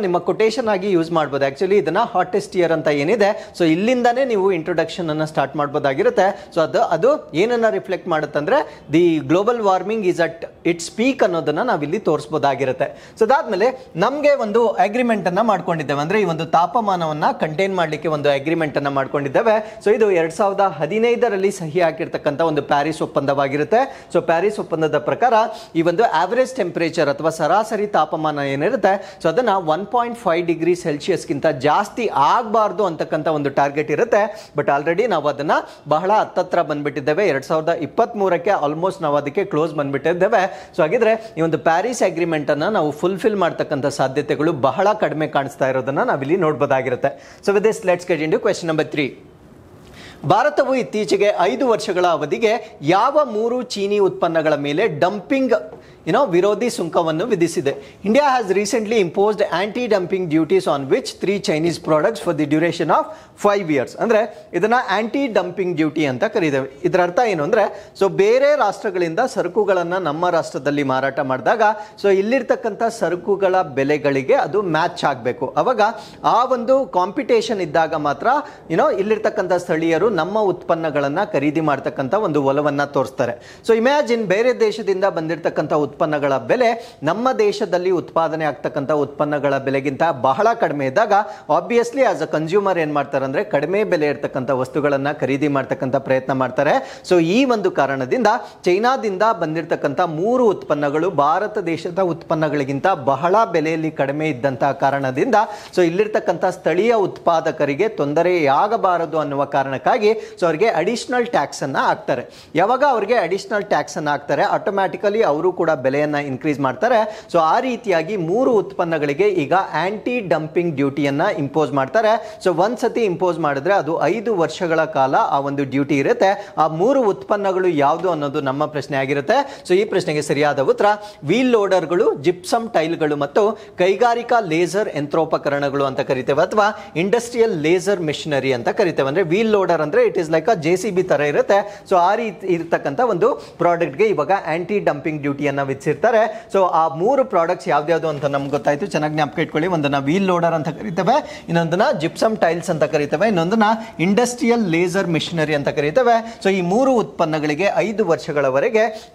ನಿಮ್ಮ ಕೊಟೇಶನ್ ಆಗಿ ಯೂಸ್ ಮಾಡಬಹುದು. ಆಕ್ಚುಲಿ ಇದನ್ನ ಹಾಟೆಸ್ಟ್ ಇಯರ್ ಅಂತ ಏನಿದೆ ಸೊ ಇಲ್ಲಿಂದಾನೇ ನೀವು ಇಂಟ್ರೊಡಕ್ಷನ್ ಅನ್ನ ಸ್ಟಾರ್ಟ್ ಮಾಡಬಹುದಾಗಿರುತ್ತೆ. ಸೊ ಅದು ಏನನ್ನ ರಿಫ್ಲೆಕ್ಟ್ ಮಾಡುತ್ತೆ ಅಂದ್ರೆ the global warming is at it's peak ಅನ್ನೋದನ್ನ ನಾವಿಲ್ಲಿ ತೋರಿಸಬಹುದಾಗಿರುತ್ತೆ. ಸೊ ಅದಾದ್ಮೇಲೆ ನಮಗೆ ಒಂದು ಅಗ್ರಿಮೆಂಟ್ ಅನ್ನ ಮಾಡ್ಕೊಂಡಿದ್ದೇವೆ. ಅಂದ್ರೆ ಈ ಒಂದು ತಾಪಮಾನವನ್ನ ಕಂಟೈನ್ ಮಾಡಲಿಕ್ಕೆ ಒಂದು ಅಗ್ರಿಮೆಂಟ್ ಅನ್ನ ಮಾಡ್ಕೊಂಡಿದ್ದೇವೆ. ಸೊ ಇದು 2015ರಲ್ಲಿ ಸಹಿ ಹಾಕಿರ್ತಕ್ಕಂಥ ಒಂದು ಪ್ಯಾರಿಸ್ ಒಪ್ಪಂದವಾಗಿರುತ್ತೆ. ಸೊ ಪ್ಯಾರಿಸ್ ಒಪ್ಪಂದದ ಪ್ರಕಾರ ಈ ಒಂದು ಆವರೇಜ್ ಟೆಂಪರೇಚರ್ ಅಥವಾ ಸರಾಸರಿ ತಾಪಮಾನ ಏನಿರುತ್ತೆ ಸೊ ಅದನ್ನ 1.5 ಡಿಗ್ರಿ ಸೆಲ್ಸಿಯಸ್ ಗಿಂತ ಜಾಸ್ತಿ ಆಗಬಾರ್ದು ಅಂತಕ್ಕಂಥ ಒಂದು ಟಾರ್ಗೆಟ್ ಇರುತ್ತೆ. ಬಟ್ ಆಲ್ರೆಡಿ ನಾವು ಅದನ್ನ ಬಹಳ ಹತ್ತತ್ರ ಬಂದ್ಬಿಟ್ಟಿದ್ದೇವೆ. 2023ಕ್ಕೆ ಆಲ್ಮೋಸ್ಟ್ ನಾವು ಅದಕ್ಕೆ ಕ್ಲೋಸ್ ಬಂದ್ಬಿಟ್ಟಿದ್ದೇವೆ. ಸೊ ಹಾಗಿದ್ರೆ ಈ ಒಂದು ಪ್ಯಾರಿಸ್ ಅಗ್ರಿಮೆಂಟ್ ಅನ್ನ ನಾವು ಫುಲ್ಫಿಲ್ ಮಾಡ್ತಕ್ಕಂಥ ಸಾಧ್ಯತೆಗಳು ಬಹಳ ಕಡಿಮೆ ಕಾಣಿಸ್ತಾ ಇರೋದನ್ನ ನಾವಿಲ್ಲಿ ನೋಡಬಹುದಾಗಿರುತ್ತೆ. So with this let's get into question number 3. ಭಾರತವು ಇತ್ತೀಚೆಗೆ 5 ವರ್ಷಗಳ ಅವಧಿಗೆ ಯಾವ 3 ಚೀನಿ ಉತ್ಪನ್ನಗಳ ಮೇಲೆ ಡಂಪಿಂಗ್ ವಿರೋಧಿ ಸುಂಕವನ್ನು ವಿಧಿಸಿದೆ? India has recently imposed anti dumping duties on which 3 Chinese products for the duration of 5 years. ಅಂದ್ರೆ ಇದನ್ನ ಆಂಟಿ ಡಂಪಿಂಗ್ ಡ್ಯೂಟಿ ಅಂತ ಕರೀತೇವೆ. ಇದರ ಅರ್ಥ ಏನು ಅಂದ್ರೆ ಸೊ ಬೇರೆ ರಾಷ್ಟ್ರಗಳಿಂದ ಸರಕುಗಳನ್ನ ನಮ್ಮ ರಾಷ್ಟ್ರದಲ್ಲಿ ಮಾರಾಟ ಮಾಡಿದಾಗ ಸೊ ಇಲ್ಲಿರ್ತಕ್ಕಂಥ ಸರಕುಗಳ ಬೆಲೆಗಳಿಗೆ ಅದು ಮ್ಯಾಚ್ ಆಗಬೇಕು. ಅವಾಗ ಆ ಒಂದು ಕಾಂಪಿಟೇಷನ್ ಇದ್ದಾಗ ಮಾತ್ರ ಇಲ್ಲಿರ್ತಕ್ಕಂಥ ಸ್ಥಳೀಯರು ನಮ್ಮ ಉತ್ಪನ್ನಗಳನ್ನ ಖರೀದಿ ಮಾಡ್ತಕ್ಕಂಥ ಒಂದು ಒಲವನ್ನ ತೋರಿಸ್ತಾರೆ. ಸೊ ಇಮ್ಯಾಜಿನ್ ಬೇರೆ ದೇಶದಿಂದ ಬಂದಿರತಕ್ಕಂಥ ಉತ್ಪನ್ನಗಳ ಬೆಲೆ ನಮ್ಮ ದೇಶದಲ್ಲಿ ಉತ್ಪಾದನೆ ಆಗ್ತಕ್ಕಂಥ ಉತ್ಪನ್ನಗಳ ಬೆಲೆಗಿಂತ ಬಹಳ ಕಡಿಮೆ ಇದ್ದಾಗ ಆಬ್ವಿಯಸ್ಲಿ ಆಸ್ ಅ ಕನ್ಸ್ಯೂಮರ್ ಏನ್ ಮಾಡ್ತಾರೆ ಅಂದ್ರೆ ಕಡಿಮೆ ಬೆಲೆ ಇರ್ತಕ್ಕಂಥ ವಸ್ತುಗಳನ್ನ ಖರೀದಿ ಮಾಡ್ತಕ್ಕಂಥ ಪ್ರಯತ್ನ ಮಾಡ್ತಾರೆ. ಸೊ ಈ ಒಂದು ಕಾರಣದಿಂದ ಚೈನಾದಿಂದ ಬಂದಿರತಕ್ಕಂಥ 3 ಉತ್ಪನ್ನಗಳು ಭಾರತ ದೇಶದ ಉತ್ಪನ್ನಗಳಿಗಿಂತ ಬಹಳ ಬೆಲೆಯಲ್ಲಿ ಕಡಿಮೆ ಇದ್ದಂತಹ ಕಾರಣದಿಂದ ಸೊ ಇಲ್ಲಿರ್ತಕ್ಕಂಥ ಸ್ಥಳೀಯ ಉತ್ಪಾದಕರಿಗೆ ತೊಂದರೆಯಾಗಬಾರದು ಅನ್ನುವ ಕಾರಣಕ್ಕಾಗಿ ಸೊ ಅವರಿಗೆ ಅಡಿಷನಲ್ ಟ್ಯಾಕ್ಸ್ ಅನ್ನ ಹಾಕ್ತಾರೆ. ಯಾವಾಗ ಅವರಿಗೆ ಅಡಿಷನಲ್ ಟ್ಯಾಕ್ಸ್ ಅನ್ನ ಹಾಕ್ತಾರೆ ಆಟೋಮ್ಯಾಟಿಕಲಿ ಅವರು ಕೂಡ ಬೆಲೆಯನ್ನ ಇನ್ಕ್ರೀಸ್ ಮಾಡ್ತಾರೆ. ಸೊ ಆ ರೀತಿಯಾಗಿ 3 ಉತ್ಪನ್ನಗಳಿಗೆ ಈಗ ಆಂಟಿ ಡಂಪಿಂಗ್ ಡ್ಯೂಟಿಯನ್ನ ಇಂಪೋಸ್ ಮಾಡ್ತಾರೆ. ಸೊ ಒಂದ್ಸತಿ ಇಂಪೋಸ್ ಮಾಡಿದ್ರೆ ಅದು 5 ವರ್ಷಗಳ ಕಾಲ ಆ ಒಂದು ಡ್ಯೂಟಿ ಇರುತ್ತೆ. ಆ 3 ಉತ್ಪನ್ನಗಳು ಯಾವುದು ಅನ್ನೋದು ನಮ್ಮ ಪ್ರಶ್ನೆ ಆಗಿರುತ್ತೆ. ಸೊ ಈ ಪ್ರಶ್ನೆಗೆ ಸರಿಯಾದ ಉತ್ತರ ವೀಲ್ ಲೋಡರ್ಗಳು, ಜಿಪ್ಸಮ್ ಟೈಲ್ಗಳು ಮತ್ತು ಕೈಗಾರಿಕಾ ಲೇಸರ್ ಯಂತ್ರೋಪಕರಣಗಳು ಅಂತ ಕರಿತೇವೆ ಅಥವಾ ಇಂಡಸ್ಟ್ರಿಯಲ್ ಲೇಸರ್ ಮೆಷಿನರಿ ಅಂತ ಕರಿತೇವೆ. ಅಂದ್ರೆ ವೀಲ್ ಲೋಡರ್ ಅಂದ್ರೆ it is like a JCB ತರ ಇರುತ್ತೆ. ಸೊ ಆ ರೀತಿ ಇರತಕ್ಕಂಥ ಒಂದು ಪ್ರಾಡಕ್ಟ್ಗೆ ಇವಾಗ ಆಂಟಿ ಡಂಪಿಂಗ್ ಡ್ಯೂಟಿಯನ್ನ ವಿಧಿಸಿರ್ತಾರೆ. ಸೊ ಆ 3 ಪ್ರಾಡಕ್ಟ್ಸ್ ಯಾವ್ದು ಅಂತ ನಮ್ಗೆ ಗೊತ್ತಾಯ್ತು. ಚೆನ್ನಾಗಿ ಜ್ಞಾಪಕ ಇಟ್ಕೊಳ್ಳಿ. ಒಂದನ್ನ ವೀಲ್ ಲೋಡರ್ ಅಂತ ಕರಿತೇವೆ, ಇನ್ನೊಂದನ್ನ ಜಿಪ್ಸಮ್ ಟೈಲ್ಸ್ ಅಂತ ಕರಿತೇವೆ, ಇನ್ನೊಂದನ್ನ ಇಂಡಸ್ಟ್ರಿಯಲ್ ಲೇಸರ್ ಮಿಷನರಿ ಅಂತ ಕರಿತೇವೆ. ಸೊ ಈ 3 ಉತ್ಪನ್ನಗಳಿಗೆ 5 ವರ್ಷಗಳವರೆಗೆ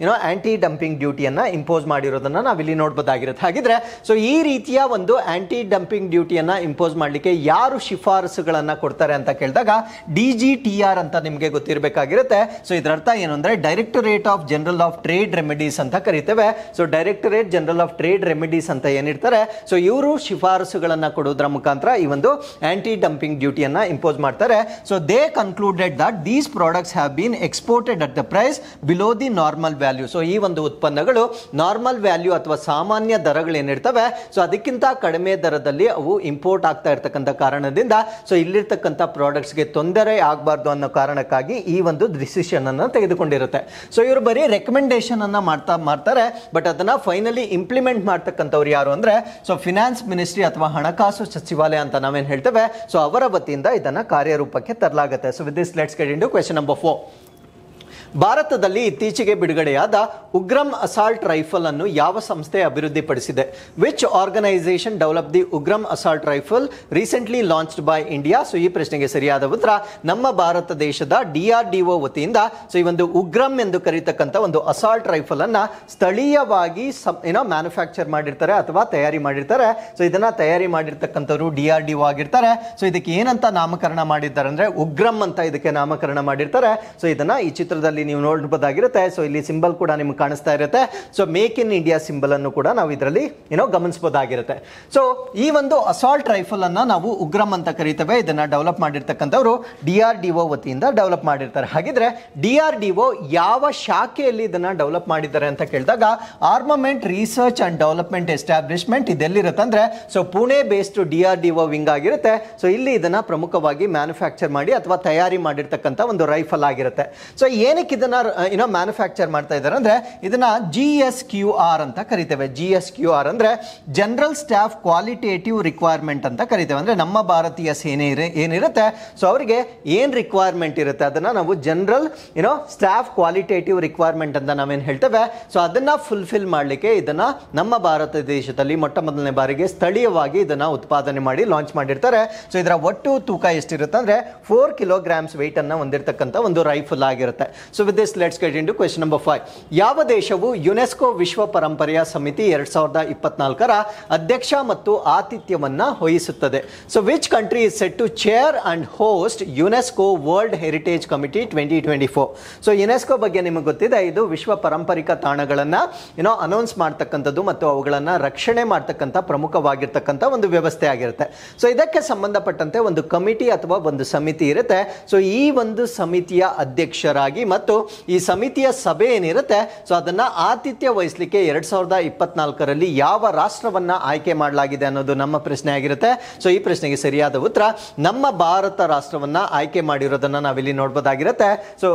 ಆಂಟಿ ಡಂಪಿಂಗ್ ಡ್ಯೂಟಿಯನ್ನ ಇಂಪೋಸ್ ಮಾಡಿರೋದನ್ನ ನಾವಿಲ್ಲಿ ನೋಡಬಹುದಾಗಿರುತ್ತೆ. ಹಾಗಿದ್ರೆ ಸೊ ಈ ರೀತಿಯ ಒಂದು ಆಂಟಿ ಡಂಪಿಂಗ್ ಡ್ಯೂಟಿಯನ್ನ ಇಂಪೋಸ್ ಮಾಡಲಿಕ್ಕೆ ಯಾರು ಶಿಫಾರಸುಗಳನ್ನ ಕೊಡ್ತಾರೆ ಅಂತ ಕೇಳಿದಾಗ DGTR ಅಂತ ನಿಮಗೆ ಗೊತ್ತಿರಬೇಕಾಗಿರುತ್ತೆ. ಸೊ ಇದರ ಅರ್ಥ ಏನು ಅಂದ್ರೆ directorate of general of trade remedies ಅಂತ ಕರಿತೇವೆ. So directorate general of trade remedies ಅಂತ ಏನಿರ್ತಾರೆ ಸೊ ಇವರು ಶಿಫಾರಸುಗಳನ್ನ ಕೊಡೋದ್ರ ಮುಖಾಂತರ ಈ ಒಂದು ಆಂಟಿ ಡಂಪಿಂಗ್ ಡ್ಯೂಟಿಯನ್ನ ಇಂಪೋಸ್ ಮಾಡ್ತಾರೆ. So they concluded that these products have been exported at the price below the normal value. So ಈ ಒಂದು ಉತ್ಪನ್ನಗಳು ನಾರ್ಮಲ್ ವ್ಯಾಲ್ಯೂ ಅಥವಾ ಸಾಮಾನ್ಯ ದರಗಳು ಏನಿರ್ತವೆ ಸೊ ಅದಕ್ಕಿಂತ ಕಡಿಮೆ ದರದಲ್ಲಿ ಅವು ಇಂಪೋರ್ಟ್ ಆಗ್ತಾ ಇರ್ತಕ್ಕಂಥ ಕಾರಣದಿಂದ ಸೊ ಇಲ್ಲಿರ್ತಕ್ಕಂಥ ಪ್ರಾಡಕ್ಟ್ಸ್ಗೆ ತೊಂದರೆ ಆಗಬಾರ್ದು ಅನ್ನೋ ಕಾರಣಕ್ಕಾಗಿ ಈ ಒಂದು ಡಿಸಿಷನ್ ಅನ್ನು ತೆಗೆದುಕೊಂಡಿರುತ್ತೆ. ಸೊ ಇವರು ಬರೀ ರೆಕಮೆಂಡೇಶನ್ ಅನ್ನ ಮಾಡ್ತಾರೆ. ಬಟ್ ಅದನ್ನ ಫೈನಲಿ ಇಂಪ್ಲಿಮೆಂಟ್ ಮಾಡ್ತಕ್ಕಂಥವ್ರು ಯಾರು ಅಂದ್ರೆ ಸೊ ಫಿನಾನ್ಸ್ ಮಿನಿಸ್ಟ್ರಿ ಅಥವಾ ಹಣಕಾಸು ಸಚಿವಾಲಯ ಅಂತ ನಾವೇನ್ ಹೇಳ್ತೇವೆ ಸೊ ಅವರ ವತಿಯಿಂದ ಇದನ್ನ ಕಾರ್ಯರೂಪಕ್ಕೆ ತರಲಾಗುತ್ತೆ. So with this let's get into question number 4. ಭಾರತದಲ್ಲಿ ಇತ್ತೀಚೆಗೆ ಬಿಡುಗಡೆಯಾದ ಉಗ್ರಂ ಅಸಾಲ್ಟ್ ರೈಫಲ್ ಅನ್ನು ಯಾವ ಸಂಸ್ಥೆ ಅಭಿವೃದ್ಧಿಪಡಿಸಿದೆ? Which organisation develop the Ugram assault rifle recently launched by India? So ಈ ಪ್ರಶ್ನೆಗೆ ಸರಿಯಾದ ಉತ್ತರ ನಮ್ಮ ಭಾರತ ದೇಶದ DRDO ವತಿಯಿಂದ ಸೊ ಈ ಒಂದು ಉಗ್ರಂ ಎಂದು ಕರೀತಕ್ಕಂಥ ಒಂದು ಅಸಾಲ್ಟ್ ರೈಫಲ್ ಅನ್ನ ಸ್ಥಳೀಯವಾಗಿ ಮ್ಯಾನುಫ್ಯಾಕ್ಚರ್ ಮಾಡಿರ್ತಾರೆ ಅಥವಾ ತಯಾರಿ ಮಾಡಿರ್ತಾರೆ. ಸೊ ಇದನ್ನ ತಯಾರಿ ಮಾಡಿರ್ತಕ್ಕಂಥವ್ರು DRDO ಆಗಿರ್ತಾರೆ. ಸೊ ಇದಕ್ಕೆ ಏನಂತ ನಾಮಕರಣ ಮಾಡಿರ್ತಾರೆ ಅಂದ್ರೆ ಉಗ್ರಂ ಅಂತ ಇದಕ್ಕೆ ನಾಮಕರಣ ಮಾಡಿರ್ತಾರೆ. ಸೊ ಇದನ್ನ ಈ ಚಿತ್ರದಲ್ಲಿ ನೀವು ನೋಡಬಹುದಾಗಿರುತ್ತೆ. ಸೊ ಇಲ್ಲಿ ಸಿಂಬಲ್ ಕೂಡ ನಿಮ್ಗೆ ಕಾಣಿಸ್ತಾ ಇರುತ್ತೆ. So make in India symbol ಅನ್ನು ಕೂಡ ನಾವು ಇದರಲ್ಲಿ ಗಮನಿಸಬಹುದಾಗಿರುತ್ತೆ. ಸೊ ಈ ಒಂದು ಅಸಾಲ್ಟ್ ರೈಫಲ್ ಅನ್ನ ನಾವು ಉಗ್ರಂ ಅಂತ ಕರೀತೇವೆ. ಇದನ್ನ ಡೆವಲಪ್ ಮಾಡಿರ್ತಕ್ಕಂಥವ್ರು DRDO ವತಿಯಿಂದ ಡೆವಲಪ್ ಮಾಡಿರ್ತಾರೆ. ಹಾಗಿದ್ರೆ DRDO ಯಾವ ಶಾಖೆಯಲ್ಲಿ ಇದನ್ನ ಡೆವಲಪ್ ಮಾಡಿದ್ದಾರೆ ಅಂತ ಕೇಳಿದಾಗ armament research and development establishment ಇದೆಲ್ಲಿರುತ್ತೆ ಅಂದ್ರೆ so Pune based DRDO wing ಆಗಿರುತ್ತೆ. ಸೊ ಇಲ್ಲಿ ಇದನ್ನ ಪ್ರಮುಖವಾಗಿ ಮ್ಯಾನುಫ್ಯಾಕ್ಚರ್ ಮಾಡಿ ಅಥವಾ ತಯಾರಿ ಮಾಡಿರ್ತಕ್ಕಂಥ ಒಂದು ರೈಫಲ್ ಆಗಿರುತ್ತೆ. ಸೊ ಏನಕ್ಕೆ ಇದನ್ನ ಮ್ಯಾನುಫ್ಯಾಕ್ಚರ್ ಮಾಡ್ತಾ ಇದ್ದಾರೆ ಅಂದ್ರೆ ಇದನ್ನ GSQR ಅಂತ ಕರಿತೇವೆ. GSQR ಅಂದ್ರೆ ಜನರಲ್ ಸ್ಟಾಫ್ ಕ್ವಾಲಿಟೇಟಿವ್ ರಿಕ್ವೈರ್ಮೆಂಟ್ ಅಂತ ಕರಿತೇವೆ. ಅಂದ್ರೆ ನಮ್ಮ ಭಾರತೀಯ ಸೇನೆ ಏನಿರುತ್ತೆ ಸೊ ಅವರಿಗೆ ಏನ್ ರಿಕ್ವೈರ್ಮೆಂಟ್ ಇರುತ್ತೆ ಅದನ್ನ ನಾವು ಜನರಲ್ ಸ್ಟಾಫ್ ಕ್ವಾಲಿಟೇಟಿವ್ ರಿಕ್ವೈರ್ಮೆಂಟ್ ಅಂತ ನಾವೇನು ಹೇಳ್ತೇವೆ. ಸೊ ಅದನ್ನ ಫುಲ್ಫಿಲ್ ಮಾಡಲಿಕ್ಕೆ ಇದನ್ನ ನಮ್ಮ ಭಾರತ ದೇಶದಲ್ಲಿ ಮೊಟ್ಟ ಮೊದಲನೇ ಬಾರಿಗೆ ಸ್ಥಳೀಯವಾಗಿ ಇದನ್ನ ಉತ್ಪಾದನೆ ಮಾಡಿ ಲಾಂಚ್ ಮಾಡಿರ್ತಾರೆ. ಸೊ ಇದರ ಒಟ್ಟು ತೂಕ ಎಷ್ಟಿರುತ್ತೆ ಅಂದ್ರೆ 4 ಕಿಲೋಗ್ರಾಮ್ಸ್ weight ಅನ್ನ ಹೊಂದಿರತಕ್ಕಂಥ ಒಂದು ರೈಫಲ್ ಆಗಿರುತ್ತೆ. So with this let's get into question number 5. ಯಾವ ದೇಶವು ಯುನೆಸ್ಕೋ ವಿಶ್ವ ಪರಂಪರೆಯ ಸಮಿತಿ 2024ರ ಅಧ್ಯಕ್ಷ ಮತ್ತು ಆತಿಥ್ಯವನ್ನ ವಹಿಸುತ್ತದೆ? So which country is set to chair and host UNESCO world heritage committee 2024? So UNESCO ಬಗ್ಗೆ ನಿಮಗೆ ಗೊತ್ತಿದೆ, ಇದು ವಿಶ್ವ ಪಾರಂಪರಿಕ ತಾಣಗಳನ್ನ ಅನೌನ್ಸ್ ಮಾಡ್ತಕ್ಕಂಥದ್ದು ಮತ್ತು ಅವುಗಳನ್ನ ರಕ್ಷಣೆ ಮಾಡ್ತಕ್ಕಂಥ ಪ್ರಮುಖವಾಗಿರ್ತಕ್ಕಂಥ ಒಂದು ವ್ಯವಸ್ಥೆ ಆಗಿರುತ್ತೆ. ಸೊ ಇದಕ್ಕೆ ಸಂಬಂಧಪಟ್ಟಂತೆ ಒಂದು ಕಮಿಟಿ ಅಥವಾ ಒಂದು ಸಮಿತಿ ಇರುತ್ತೆ. ಸೊ ಈ ಒಂದು ಸಮಿತಿಯ ಅಧ್ಯಕ್ಷರಾಗಿ ಮತ್ತು ಈ ಸಮಿತಿಯ ಸಭೆ ಏನಿರುತ್ತೆ ಸೊ ಅದನ್ನ ಆತಿಥ್ಯ ವಹಿಸಲಿಕ್ಕೆ 2024ರಲ್ಲಿ ಯಾವ ರಾಷ್ಟ್ರವನ್ನ ಆಯ್ಕೆ ಮಾಡಲಾಗಿದೆ ಅನ್ನೋದು ನಮ್ಮ ಪ್ರಶ್ನೆ ಆಗಿರುತ್ತೆ. ಸೊ ಈ ಪ್ರಶ್ನೆಗೆ ಸರಿಯಾದ ಉತ್ತರ ನಮ್ಮ ಭಾರತ ರಾಷ್ಟ್ರವನ್ನ ಆಯ್ಕೆ ಮಾಡಿರೋದನ್ನ ನಾವಿಲ್ಲಿ ನೋಡಬಹುದಾಗಿರುತ್ತೆ. ಸೊ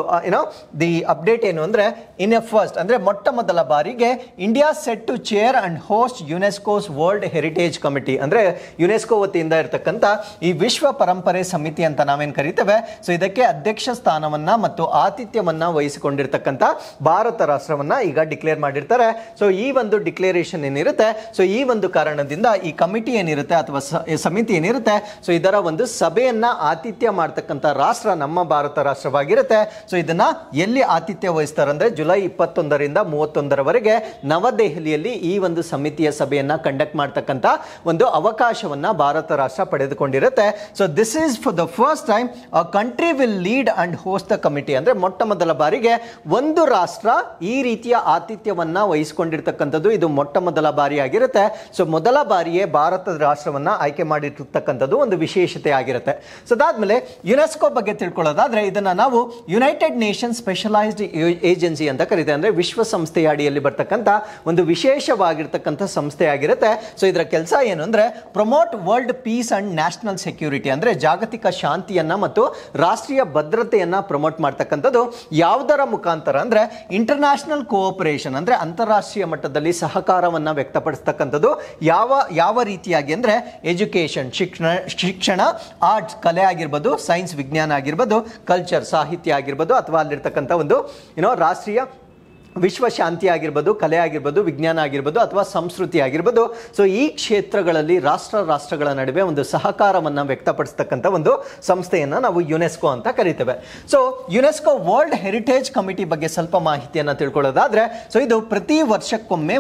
ದಿ ಅಪ್ಡೇಟ್ ಏನು ಅಂದ್ರೆ ಇನ್ ಎ ಫಸ್ಟ್ ಅಂದ್ರೆ ಮೊಟ್ಟ ಮೊದಲ ಬಾರಿಗೆ India set to chair and host UNESCO's world heritage committee ಅಂದ್ರೆ ಯುನೆಸ್ಕೋ ವತಿಯಿಂದ ಇರತಕ್ಕಂತ ಈ ವಿಶ್ವ ಪರಂಪರೆ ಸಮಿತಿ ಅಂತ ನಾವೇನ್ ಕರಿತೇವೆ. ಸೊ ಇದಕ್ಕೆ ಅಧ್ಯಕ್ಷ ಸ್ಥಾನವನ್ನ ಮತ್ತು ಆತಿಥ್ಯವನ್ನ ವಹಿಸಿಕೊಂಡಿರ್ತಕ್ಕಂಥ ಭಾರತ ರಾಷ್ಟ್ರವನ್ನ ಈಗ ಡಿಕ್ಲೇರ್ ಮಾಡಿರ್ತಾರೆ. ಸೊ ಈ ಒಂದು ಡಿಕ್ಲೇರೇಷನ್ ಏನಿರುತ್ತೆ ಸೊ ಈ ಒಂದು ಕಾರಣದಿಂದ ಈ ಕಮಿಟಿ ಏನಿರುತ್ತೆ ಅಥವಾ ಸಮಿತಿ ಏನಿರುತ್ತೆ ಸೊ ಇದರ ಒಂದು ಸಭೆಯನ್ನ ಆತಿಥ್ಯ ಮಾಡ್ತಕ್ಕಂಥ ರಾಷ್ಟ್ರ ನಮ್ಮ ಭಾರತ ರಾಷ್ಟ್ರವಾಗಿರುತ್ತೆ. ಸೊ ಇದನ್ನ ಎಲ್ಲಿ ಆತಿಥ್ಯ ವಹಿಸ್ತಾರೆ ಅಂದ್ರೆ ಜುಲೈ 21ರಿಂದ 31ರವರೆಗೆ ನವದೆಹಲಿಯಲ್ಲಿ ಈ ಒಂದು ಸಮಿತಿಯ ಸಭೆಯನ್ನ ಕಂಡಕ್ಟ್ ಮಾಡ್ತಕ್ಕಂಥ ಒಂದು ಅವಕಾಶವನ್ನ ಭಾರತ ರಾಷ್ಟ್ರ ಪಡೆದುಕೊಂಡಿರುತ್ತೆ. So this is for the first time a country will lead and host the committee ಅಂದ್ರೆ ಮೊಟ್ಟ ಮೊದಲ ಬಾರಿಗೆ ಒಂದು ರಾಷ್ಟ್ರ ಈ ರೀತಿಯ ಆತಿಥ್ಯವನ್ನ ವಹಿಸಿಕೊಂಡಿರ್ತಕ್ಕಂಥದ್ದು ಇದು ಮೊಟ್ಟ ಮೊದಲ ಬಾರಿ ಆಗಿರುತ್ತೆ. ಸೊ ಮೊದಲ ಬಾರಿಯೇ ಭಾರತದ ರಾಷ್ಟ್ರವನ್ನ ಆಯ್ಕೆ ಮಾಡಿರ್ತಕ್ಕಂಥದ್ದು ಒಂದು ವಿಶೇಷತೆ ಆಗಿರುತ್ತೆ. ಸೊ ಅದಾದ್ಮೇಲೆ ಯುನೆಸ್ಕೋ ಬಗ್ಗೆ ತಿಳ್ಕೊಳ್ಳೋದಾದ್ರೆ ಇದನ್ನ ನಾವು ಯುನೈಟೆಡ್ ನೇಷನ್ ಸ್ಪೆಷಲೈಸ್ಡ್ ಏಜೆನ್ಸಿ ಅಂತ ಕರೀತೇವೆ. ಅಂದ್ರೆ ವಿಶ್ವಸಂಸ್ಥೆಯ ಅಡಿಯಲ್ಲಿ ಬರ್ತಕ್ಕಂಥ ಒಂದು ವಿಶೇಷವಾಗಿರ್ತಕ್ಕಂಥ ಸಂಸ್ಥೆ ಆಗಿರುತ್ತೆ. ಸೊ ಇದರ ಕೆಲಸ ಏನು ಅಂದ್ರೆ promote world piece and national security ಅಂದ್ರೆ ಜಾಗತಿಕ ಶಾಂತಿಯನ್ನ ಮತ್ತು ರಾಷ್ಟ್ರೀಯ ಭದ್ರತೆಯನ್ನ ಪ್ರಮೋಟ್ ಮಾಡ್ತಕ್ಕಂಥದ್ದು ಯಾವುದರ ಮುಖಾಂತರ ಅಂದ್ರೆ ಇಂಟರ್ನ್ಯಾಷನಲ್ ಕೋಆಪರೇಷನ್ ಅಂದ್ರೆ ಅಂತಾರಾಷ್ಟ್ರೀಯ ಮಟ್ಟದಲ್ಲಿ ಸಹಕಾರವನ್ನ ವ್ಯಕ್ತಪಡಿಸ್ತಕ್ಕಂಥದ್ದು ಯಾವ ರೀತಿಯಾಗಿ ಅಂದ್ರೆ ಎಜುಕೇಶನ್ ಶಿಕ್ಷಣ ಆರ್ಟ್ಸ್ ಕಲೆ ಆಗಿರ್ಬೋದು, ಸೈನ್ಸ್ ವಿಜ್ಞಾನ ಆಗಿರ್ಬೋದು, ಕಲ್ಚರ್ ಸಾಹಿತ್ಯ ಆಗಿರ್ಬೋದು ಅಥವಾ ಅಲ್ಲಿರ್ತಕ್ಕಂಥ ಒಂದು ರಾಷ್ಟ್ರೀಯ ವಿಶ್ವ ಶಾಂತಿ ಆಗಿರ್ಬೋದು, ಕಲೆ ಆಗಿರ್ಬೋದು, ವಿಜ್ಞಾನ ಆಗಿರ್ಬೋದು ಅಥವಾ ಸಂಸ್ಕೃತಿ ಆಗಿರ್ಬೋದು. ಸೊ ಈ ಕ್ಷೇತ್ರಗಳಲ್ಲಿ ರಾಷ್ಟ್ರಗಳ ನಡುವೆ ಒಂದು ಸಹಕಾರವನ್ನು ವ್ಯಕ್ತಪಡಿಸ್ತಕ್ಕಂಥ ಒಂದು ಸಂಸ್ಥೆಯನ್ನು ನಾವು ಯುನೆಸ್ಕೋ ಅಂತ ಕರಿತೇವೆ. So UNESCO world heritage committee ಬಗ್ಗೆ ಸ್ವಲ್ಪ ಮಾಹಿತಿಯನ್ನು ತಿಳ್ಕೊಳ್ಳೋದಾದ್ರೆ ಸೊ ಇದು ಪ್ರತಿ ವರ್ಷಕ್ಕೊಮ್ಮೆ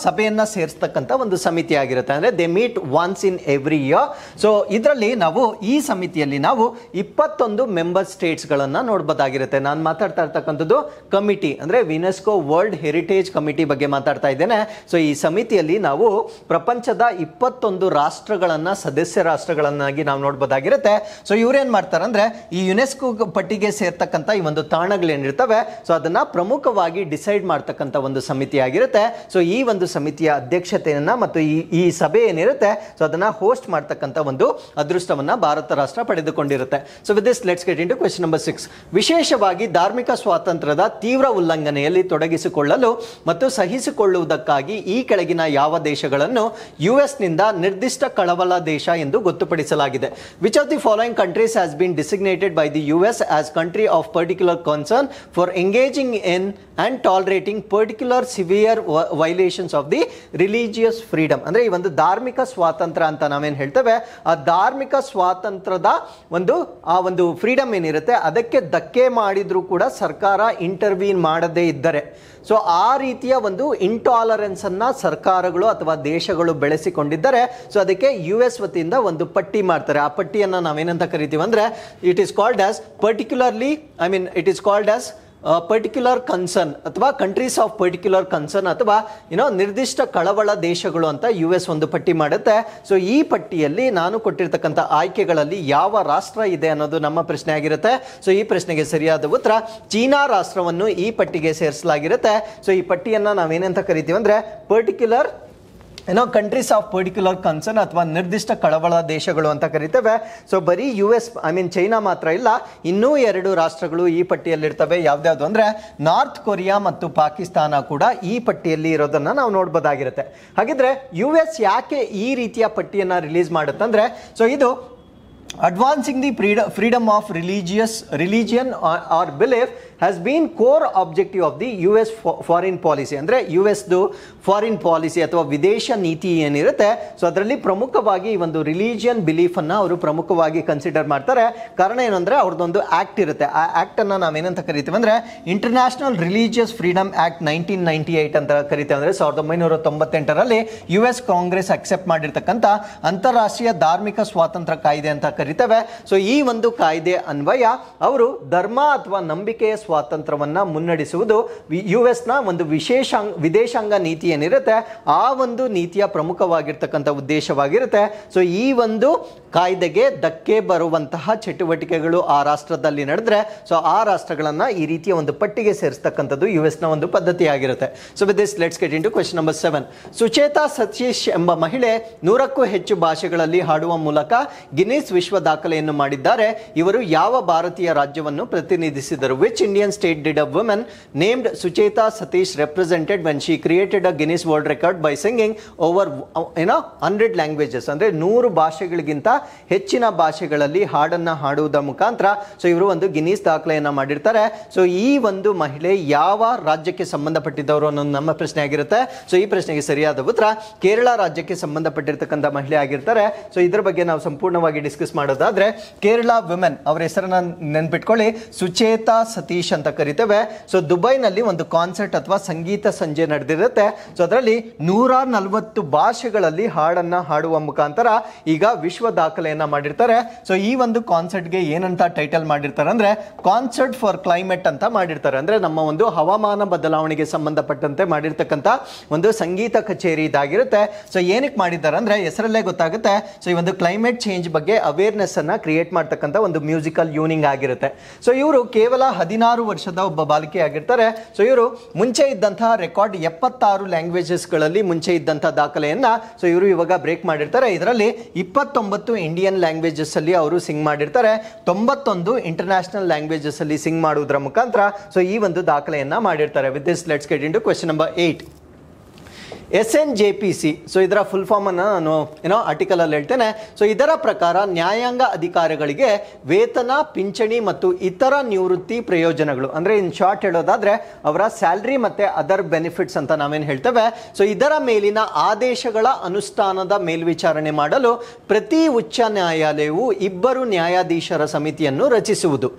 ಸಭೆಯನ್ನ ಸೇರಿಸ್ತಕ್ಕಂಥ ಒಂದು ಸಮಿತಿ ಆಗಿರುತ್ತೆ. ಅಂದ್ರೆ they meet once in every year. So ಇದರಲ್ಲಿ ನಾವು ಈ ಸಮಿತಿಯಲ್ಲಿ ನಾವು 21 ಮೆಂಬರ್ ಸ್ಟೇಟ್ಸ್ಗಳನ್ನ ನೋಡಬಹುದಾಗಿರುತ್ತೆ. ನಾನು ಮಾತಾಡ್ತಾ ಇರ್ತಕ್ಕಂಥದ್ದು ಕಮಿಟಿ ಅಂದ್ರೆ ಯುನೆಸ್ಕೋ ವರ್ಲ್ಡ್ ಹೆರಿಟೇಜ್ ಕಮಿಟಿ ಬಗ್ಗೆ ಮಾತಾಡ್ತಾ ಇದ್ದೇನೆ. ಸೊ ಈ ಸಮಿತಿಯಲ್ಲಿ ನಾವು ಪ್ರಪಂಚದ 21 ರಾಷ್ಟ್ರಗಳನ್ನ ಸದಸ್ಯ ರಾಷ್ಟ್ರಗಳನ್ನಾಗಿ ನಾವು ನೋಡಬಹುದಾಗಿರುತ್ತೆ. ಸೊ ಇವ್ರೇನ್ ಮಾಡ್ತಾರೆ ಅಂದ್ರೆ ಈ ಯುನೆಸ್ಕೋ ಪಟ್ಟಿಗೆ ಸೇರ್ತಕ್ಕಂಥ ಈ ಒಂದು ತಾಣಗಳೇನಿರ್ತವೆ ಸೊ ಅದನ್ನ ಪ್ರಮುಖವಾಗಿ ಡಿಸೈಡ್ ಮಾಡ್ತಕ್ಕಂಥ ಒಂದು ಸಮಿತಿ ಆಗಿರುತ್ತೆ. ಸೊ ಈ ಒಂದು ಸಮಿತಿಯ ಅಧ್ಯಕ್ಷತೆಯನ್ನ ಮತ್ತು ಈ ಸಭೆ ಏನಿರುತ್ತೆ ಸೊ ಅದನ್ನ ಹೋಸ್ಟ್ ಮಾಡ್ತಕ್ಕಂಥ ಒಂದು ಅದೃಷ್ಟವನ್ನ ಭಾರತ ರಾಷ್ಟ್ರ ಪಡೆದುಕೊಂಡಿರುತ್ತೆ. So with this let's get into question number 6. ವಿಶೇಷವಾಗಿ ಧಾರ್ಮಿಕ ಸ್ವಾತಂತ್ರ್ಯದ ತೀವ್ರ ಉಲ್ಲಂಘನೆಯಲ್ಲಿ ತೊಡಗಿಸಿಕೊಳ್ಳಲು ಮತ್ತು ಸಹಿಸಿಕೊಳ್ಳುವುದಕ್ಕಾಗಿ ಈ ಕೆಳಗಿನ ಯಾವ ದೇಶಗಳನ್ನು US ನಿಂದ ನಿರ್ದಿಷ್ಟ ಕಳವಳ ದೇಶ ಎಂದು ಗೊತ್ತುಪಡಿಸಲಾಗಿದೆ. Which of the following countries has been designated by the US as country of particular concern for engaging in and tolerating particular severe violations of the religious freedom. ಅಂದ್ರೆ ಈ ಒಂದು ಧಾರ್ಮಿಕ ಸ್ವಾತಂತ್ರ್ಯ ಅಂತ ನಾವೇನು ಹೇಳ್ತೇವೆ, ಆ ಧಾರ್ಮಿಕ ಸ್ವಾತಂತ್ರ್ಯದ ಆ ಒಂದು ಫ್ರೀಡಮ್ ಏನಿರುತ್ತೆ ಅದಕ್ಕೆ ಧಕ್ಕೆ ಮಾಡಿದ್ರೂ ಕೂಡ ಸರ್ಕಾರ ಇಂಟರ್ವೀನ್ ಮಾಡದೇ ಇದ್ದರೆ, ಸೊ ಆ ರೀತಿಯ ಒಂದು ಇಂಟಾಲರೆನ್ಸ್ ಅನ್ನ ಸರ್ಕಾರಗಳು ಅಥವಾ ದೇಶಗಳು ಬೆಳೆಸಿಕೊಂಡಿದ್ದರೆ, ಸೊ ಅದಕ್ಕೆ US ವತಿಯಿಂದ ಒಂದು ಪಟ್ಟಿ ಮಾಡ್ತಾರೆ. ಆ ಪಟ್ಟಿಯನ್ನು ನಾವೇನಂತ ಕರಿತೀವಿ ಅಂದ್ರೆ it is called as particular concern ಅಥವಾ ಕಂಟ್ರೀಸ್ ಆಫ್ ಪರ್ಟಿಕ್ಯುಲರ್ ಕನ್ಸರ್ನ್ ಅಥವಾ ನಿರ್ದಿಷ್ಟ ಕಳವಳ ದೇಶಗಳು ಅಂತ US ಒಂದು ಪಟ್ಟಿ ಮಾಡುತ್ತೆ. ಸೊ ಈ ಪಟ್ಟಿಯಲ್ಲಿ ನಾನು ಕೊಟ್ಟಿರ್ತಕ್ಕಂಥ ಆಯ್ಕೆಗಳಲ್ಲಿ ಯಾವ ರಾಷ್ಟ್ರ ಇದೆ ಅನ್ನೋದು ನಮ್ಮ ಪ್ರಶ್ನೆ ಆಗಿರುತ್ತೆ. ಸೊ ಈ ಪ್ರಶ್ನೆಗೆ ಸರಿಯಾದ ಉತ್ತರ ಚೀನಾ ರಾಷ್ಟ್ರವನ್ನು ಈ ಪಟ್ಟಿಗೆ ಸೇರಿಸಲಾಗಿರುತ್ತೆ. ಸೊ ಈ ಪಟ್ಟಿಯನ್ನು ನಾವೇನಂತ ಕರಿತೀವಿ ಅಂದ್ರೆ particular countries of particular concern ಅಥವಾ ನಿರ್ದಿಷ್ಟ ಕಳವಳ ದೇಶಗಳು ಅಂತ ಕರಿತೇವೆ. ಸೊ ಬರೀ US ಚೈನಾ ಮಾತ್ರ ಇಲ್ಲ, ಇನ್ನೂ 2 ರಾಷ್ಟ್ರಗಳು ಈ ಪಟ್ಟಿಯಲ್ಲಿರ್ತವೆ. ಯಾವ್ದ್ಯಾವ್ದು ಅಂದ್ರೆ ನಾರ್ತ್ ಕೊರಿಯಾ ಮತ್ತು ಪಾಕಿಸ್ತಾನ ಕೂಡ ಈ ಪಟ್ಟಿಯಲ್ಲಿ ಇರೋದನ್ನ ನಾವು ನೋಡ್ಬೋದಾಗಿರುತ್ತೆ. ಹಾಗಿದ್ರೆ US ಯಾಕೆ ಈ ರೀತಿಯ ಪಟ್ಟಿಯನ್ನ ರಿಲೀಸ್ ಮಾಡುತ್ತಂದ್ರೆ, ಸೊ ಇದು advancing the freedom of religion or belief has been core objective of the US foreign policy. ಅಂದ್ರೆ US ಫಾರಿನ್ ಪಾಲಿಸಿ ಅಥವಾ ವಿದೇಶ ನೀತಿ ಏನಿರುತ್ತೆ, ಸೊ ಅದರಲ್ಲಿ ಪ್ರಮುಖವಾಗಿ ಈ ಒಂದು ರಿಲಿಜಿಯನ್ ಬಿಲೀಫ್ ಅನ್ನ ಅವರು ಪ್ರಮುಖವಾಗಿ ಕನ್ಸಿಡರ್ ಮಾಡ್ತಾರೆ. ಕಾರಣ ಏನಂದ್ರೆ ಅವ್ರದ್ದೊಂದು ಆಕ್ಟ್ ಇರುತ್ತೆ. ಆ ಆಕ್ಟ್ ಅನ್ನ ನಾವೇನಂತ ಕರಿತೀವಿ ಅಂದ್ರೆ ಇಂಟರ್ನ್ಯಾಷನಲ್ ರಿಲಿಜಿಯಸ್ ಫ್ರೀಡಮ್ ಆಕ್ಟ್ 1998 ಅಂತ ಕರಿತೇವೆ. ಅಂದ್ರೆ 1998ರಲ್ಲಿ US ಕಾಂಗ್ರೆಸ್ ಅಕ್ಸೆಪ್ಟ್ ಮಾಡಿರ್ತಕ್ಕಂಥ ಅಂತಾರಾಷ್ಟ್ರೀಯ ಧಾರ್ಮಿಕ ಸ್ವಾತಂತ್ರ್ಯ ಕಾಯ್ದೆ ಅಂತ ಕರಿತೇವೆ. ಸೊ ಈ ಒಂದು ಕಾಯ್ದೆ ಅನ್ವಯ ಅವರು ಧರ್ಮ ಅಥವಾ ನಂಬಿಕೆಯ ಸ್ವಾತಂತ್ರ್ಯವನ್ನ ಮುನ್ನಡೆಸುವುದು US ನ ಒಂದು ವಿದೇಶಾಂಗ ನೀತಿ ಏನಿರುತ್ತೆ ಆ ಒಂದು ನೀತಿಯ ಪ್ರಮುಖವಾಗಿರ್ತಕ್ಕಂಥ ಉದ್ದೇಶವಾಗಿರುತ್ತೆ. ಸೊ ಈ ಒಂದು ಕಾಯ್ದೆಗೆ ಧಕ್ಕೆ ಬರುವಂತಹ ಚಟುವಟಿಕೆಗಳು ಆ ರಾಷ್ಟ್ರದಲ್ಲಿ ನಡೆದ್ರೆ, ಸೊ ಆ ರಾಷ್ಟ್ರಗಳನ್ನ ಈ ರೀತಿಯ ಒಂದು ಪಟ್ಟಿಗೆ ಸೇರಿಸ್ತಕ್ಕಂಥದ್ದು US ನ ಒಂದು ಪದ್ಧತಿಯಾಗಿರುತ್ತೆ. So with this let's get into question number 7. Sucheta Satish ಎಂಬ ಮಹಿಳೆ 100ಕ್ಕೂ ಹೆಚ್ಚು ಭಾಷೆಗಳಲ್ಲಿ ಹಾಡುವ ಮೂಲಕ ಗಿನ್ನಿಸ್ ವಿಶ್ವ ದಾಖಲೆಯನ್ನು ಮಾಡಿದ್ದಾರೆ. ಇವರು ಯಾವ ಭಾರತೀಯ ರಾಜ್ಯವನ್ನು ಪ್ರತಿನಿಧಿಸಿದರು? Which Indian state did a woman named Sucheta Satish represented when she created a Guinness world record by singing over 100 languages? ಅಂದ್ರೆ 100 ಭಾಷೆಗಳಿಗಿಂತ ಹೆಚ್ಚಿನ ಭಾಷೆಗಳಲ್ಲಿ ಹಾಡನ್ನ ಹಾಡುವುದರ ಮುಖಾಂತರ ಸೊ ಇವರು ಒಂದು ಗಿನ್ನಿಸ್ ದಾಖಲೆಯನ್ನ ಮಾಡಿರ್ತಾರೆ. ಸೊ ಈ ಒಂದು ಮಹಿಳೆ ಯಾವ ರಾಜ್ಯಕ್ಕೆ ಸಂಬಂಧಪಟ್ಟಿದ್ದವರು ಅನ್ನೋದು ನಮ್ಮ ಪ್ರಶ್ನೆ ಆಗಿರುತ್ತೆ. ಸೊ ಈ ಪ್ರಶ್ನೆಗೆ ಸರಿಯಾದ ಉತ್ತರ ಕೇರಳ ರಾಜ್ಯಕ್ಕೆ ಸಂಬಂಧಪಟ್ಟಿರ್ತಕ್ಕಂಥ ಮಹಿಳೆ ಆಗಿರ್ತಾರೆ. ಸೊ ಇದ್ರ ಬಗ್ಗೆ ನಾವು ಸಂಪೂರ್ಣವಾಗಿ ಡಿಸ್ಕಸ್ ಮಾಡೋದಾದ್ರೆ ಕೇರಳ ವುಮೆನ್ ಅವರ ಹೆಸರನ್ನ ನೆನ್ಪಿಟ್ಕೊಳ್ಳಿ, ಸುಚೇತಾ ಸತೀಶ್ ಅಂತ ಕರಿತೇವೆ. ಸೊ ದುಬೈನಲ್ಲಿ ಒಂದು ಕಾನ್ಸರ್ಟ್ ಅಥವಾ ಸಂಗೀತ ಸಂಜೆ ನಡೆದಿರುತ್ತೆ. ಸೊ ಅದರಲ್ಲಿ 140 ಭಾಷೆಗಳಲ್ಲಿ ಹಾಡನ್ನ ಹಾಡುವ ಮುಖಾಂತರ ಈಗ ವಿಶ್ವ ದಾಖಲೆಯನ್ನ ಮಾಡಿರ್ತಾರೆ. ಸೊ ಈ ಒಂದು ಕಾನ್ಸರ್ಟ್ಗೆ ಏನಂತ ಟೈಟಲ್ ಮಾಡಿರ್ತಾರೆ ಅಂದ್ರೆ ಕಾನ್ಸರ್ಟ್ ಫಾರ್ ಕ್ಲೈಮೇಟ್ ಅಂತ ಮಾಡಿರ್ತಾರೆ. ಅಂದ್ರೆ ನಮ್ಮ ಒಂದು ಹವಾಮಾನ ಬದಲಾವಣೆಗೆ ಸಂಬಂಧಪಟ್ಟಂತೆ ಮಾಡಿರ್ತಕ್ಕಂಥ ಒಂದು ಸಂಗೀತ ಕಚೇರಿ ಇದಾಗಿರುತ್ತೆ. ಸೊ ಏನಕ್ಕೆ ಮಾಡಿದ್ದಾರೆ ಅಂದ್ರೆ ಹೆಸರಲ್ಲೇ ಗೊತ್ತಾಗುತ್ತೆ. ಸೊ ಈ ಒಂದು ಕ್ಲೈಮೇಟ್ ಚೇಂಜ್ ಬಗ್ಗೆ ಅವೇರ್ನೆಸ್ ಅನ್ನ ಕ್ರಿಯೇಟ್ ಮಾಡ್ತಕ್ಕಂಥ ಒಂದು ಮ್ಯೂಸಿಕಲ್ ಯೂನಿಂಗ್ ಆಗಿರುತ್ತೆ. ಸೊ ಇವರು ಕೇವಲ 16 ವರ್ಷದ ಒಬ್ಬ ಬಾಲಿಕೆ ಆಗಿರ್ತಾರೆ. ಸೊ ಇವರು ಮುಂಚೆ ಇದ್ದಂತಹ ರೆಕಾರ್ಡ್ 76 ಲ್ಯಾಂಗ್ವೇಜಸ್ ಗಳಲ್ಲಿ ಮುಂಚೆ ಇದ್ದಂತಹ ದಾಖಲೆಯನ್ನ ಸೊ ಇವರು ಇವಾಗ ಬ್ರೇಕ್ ಮಾಡಿರ್ತಾರೆ. ಇದರಲ್ಲಿ 29 ಇಂಡಿಯನ್ ಲ್ಯಾಂಗ್ವೇಜಸ್ ಅಲ್ಲಿ ಅವರು ಸಿಂಗ್ ಮಾಡಿರ್ತಾರೆ, 91 ಇಂಟರ್ನ್ಯಾಷನಲ್ ಲ್ಯಾಂಗ್ವೇಜಸ್ ಅಲ್ಲಿ ಸಿಂಗ್ ಮಾಡುವುದರ ಮುಖಾಂತರ ಸೊ ಈ ಒಂದು ದಾಖಲೆಯನ್ನ ಮಾಡಿರ್ತಾರೆ. With this let's get into question number 8. SNJPC, so ಇದರ ಫುಲ್ ಫಾರ್ಮ್ ಅನ್ನು ನಾನು ಆರ್ಟಿಕಲ್ ಅಲ್ಲಿ ಹೇಳ್ತೇನೆ. ಸೊ ಇದರ ಪ್ರಕಾರ ನ್ಯಾಯಾಂಗ ಅಧಿಕಾರಿಗಳಿಗೆ ವೇತನ, ಪಿಂಚಣಿ ಮತ್ತು ಇತರ ನಿವೃತ್ತಿ ಪ್ರಯೋಜನಗಳು, ಅಂದ್ರೆ ಇನ್ ಶಾರ್ಟ್ ಹೇಳೋದಾದ್ರೆ ಅವರ ಸ್ಯಾಲರಿ ಮತ್ತೆ ಅದರ್ ಬೆನಿಫಿಟ್ಸ್ ಅಂತ ನಾವೇನು ಹೇಳ್ತೇವೆ. ಸೊ ಇದರ ಮೇಲಿನ ಆದೇಶಗಳ ಅನುಷ್ಠಾನದ ಮೇಲ್ವಿಚಾರಣೆ ಮಾಡಲು ಪ್ರತಿ ಉಚ್ಚ ನ್ಯಾಯಾಲಯವು 2 ನ್ಯಾಯಾಧೀಶರ ಸಮಿತಿಯನ್ನು ರಚಿಸುವುದು.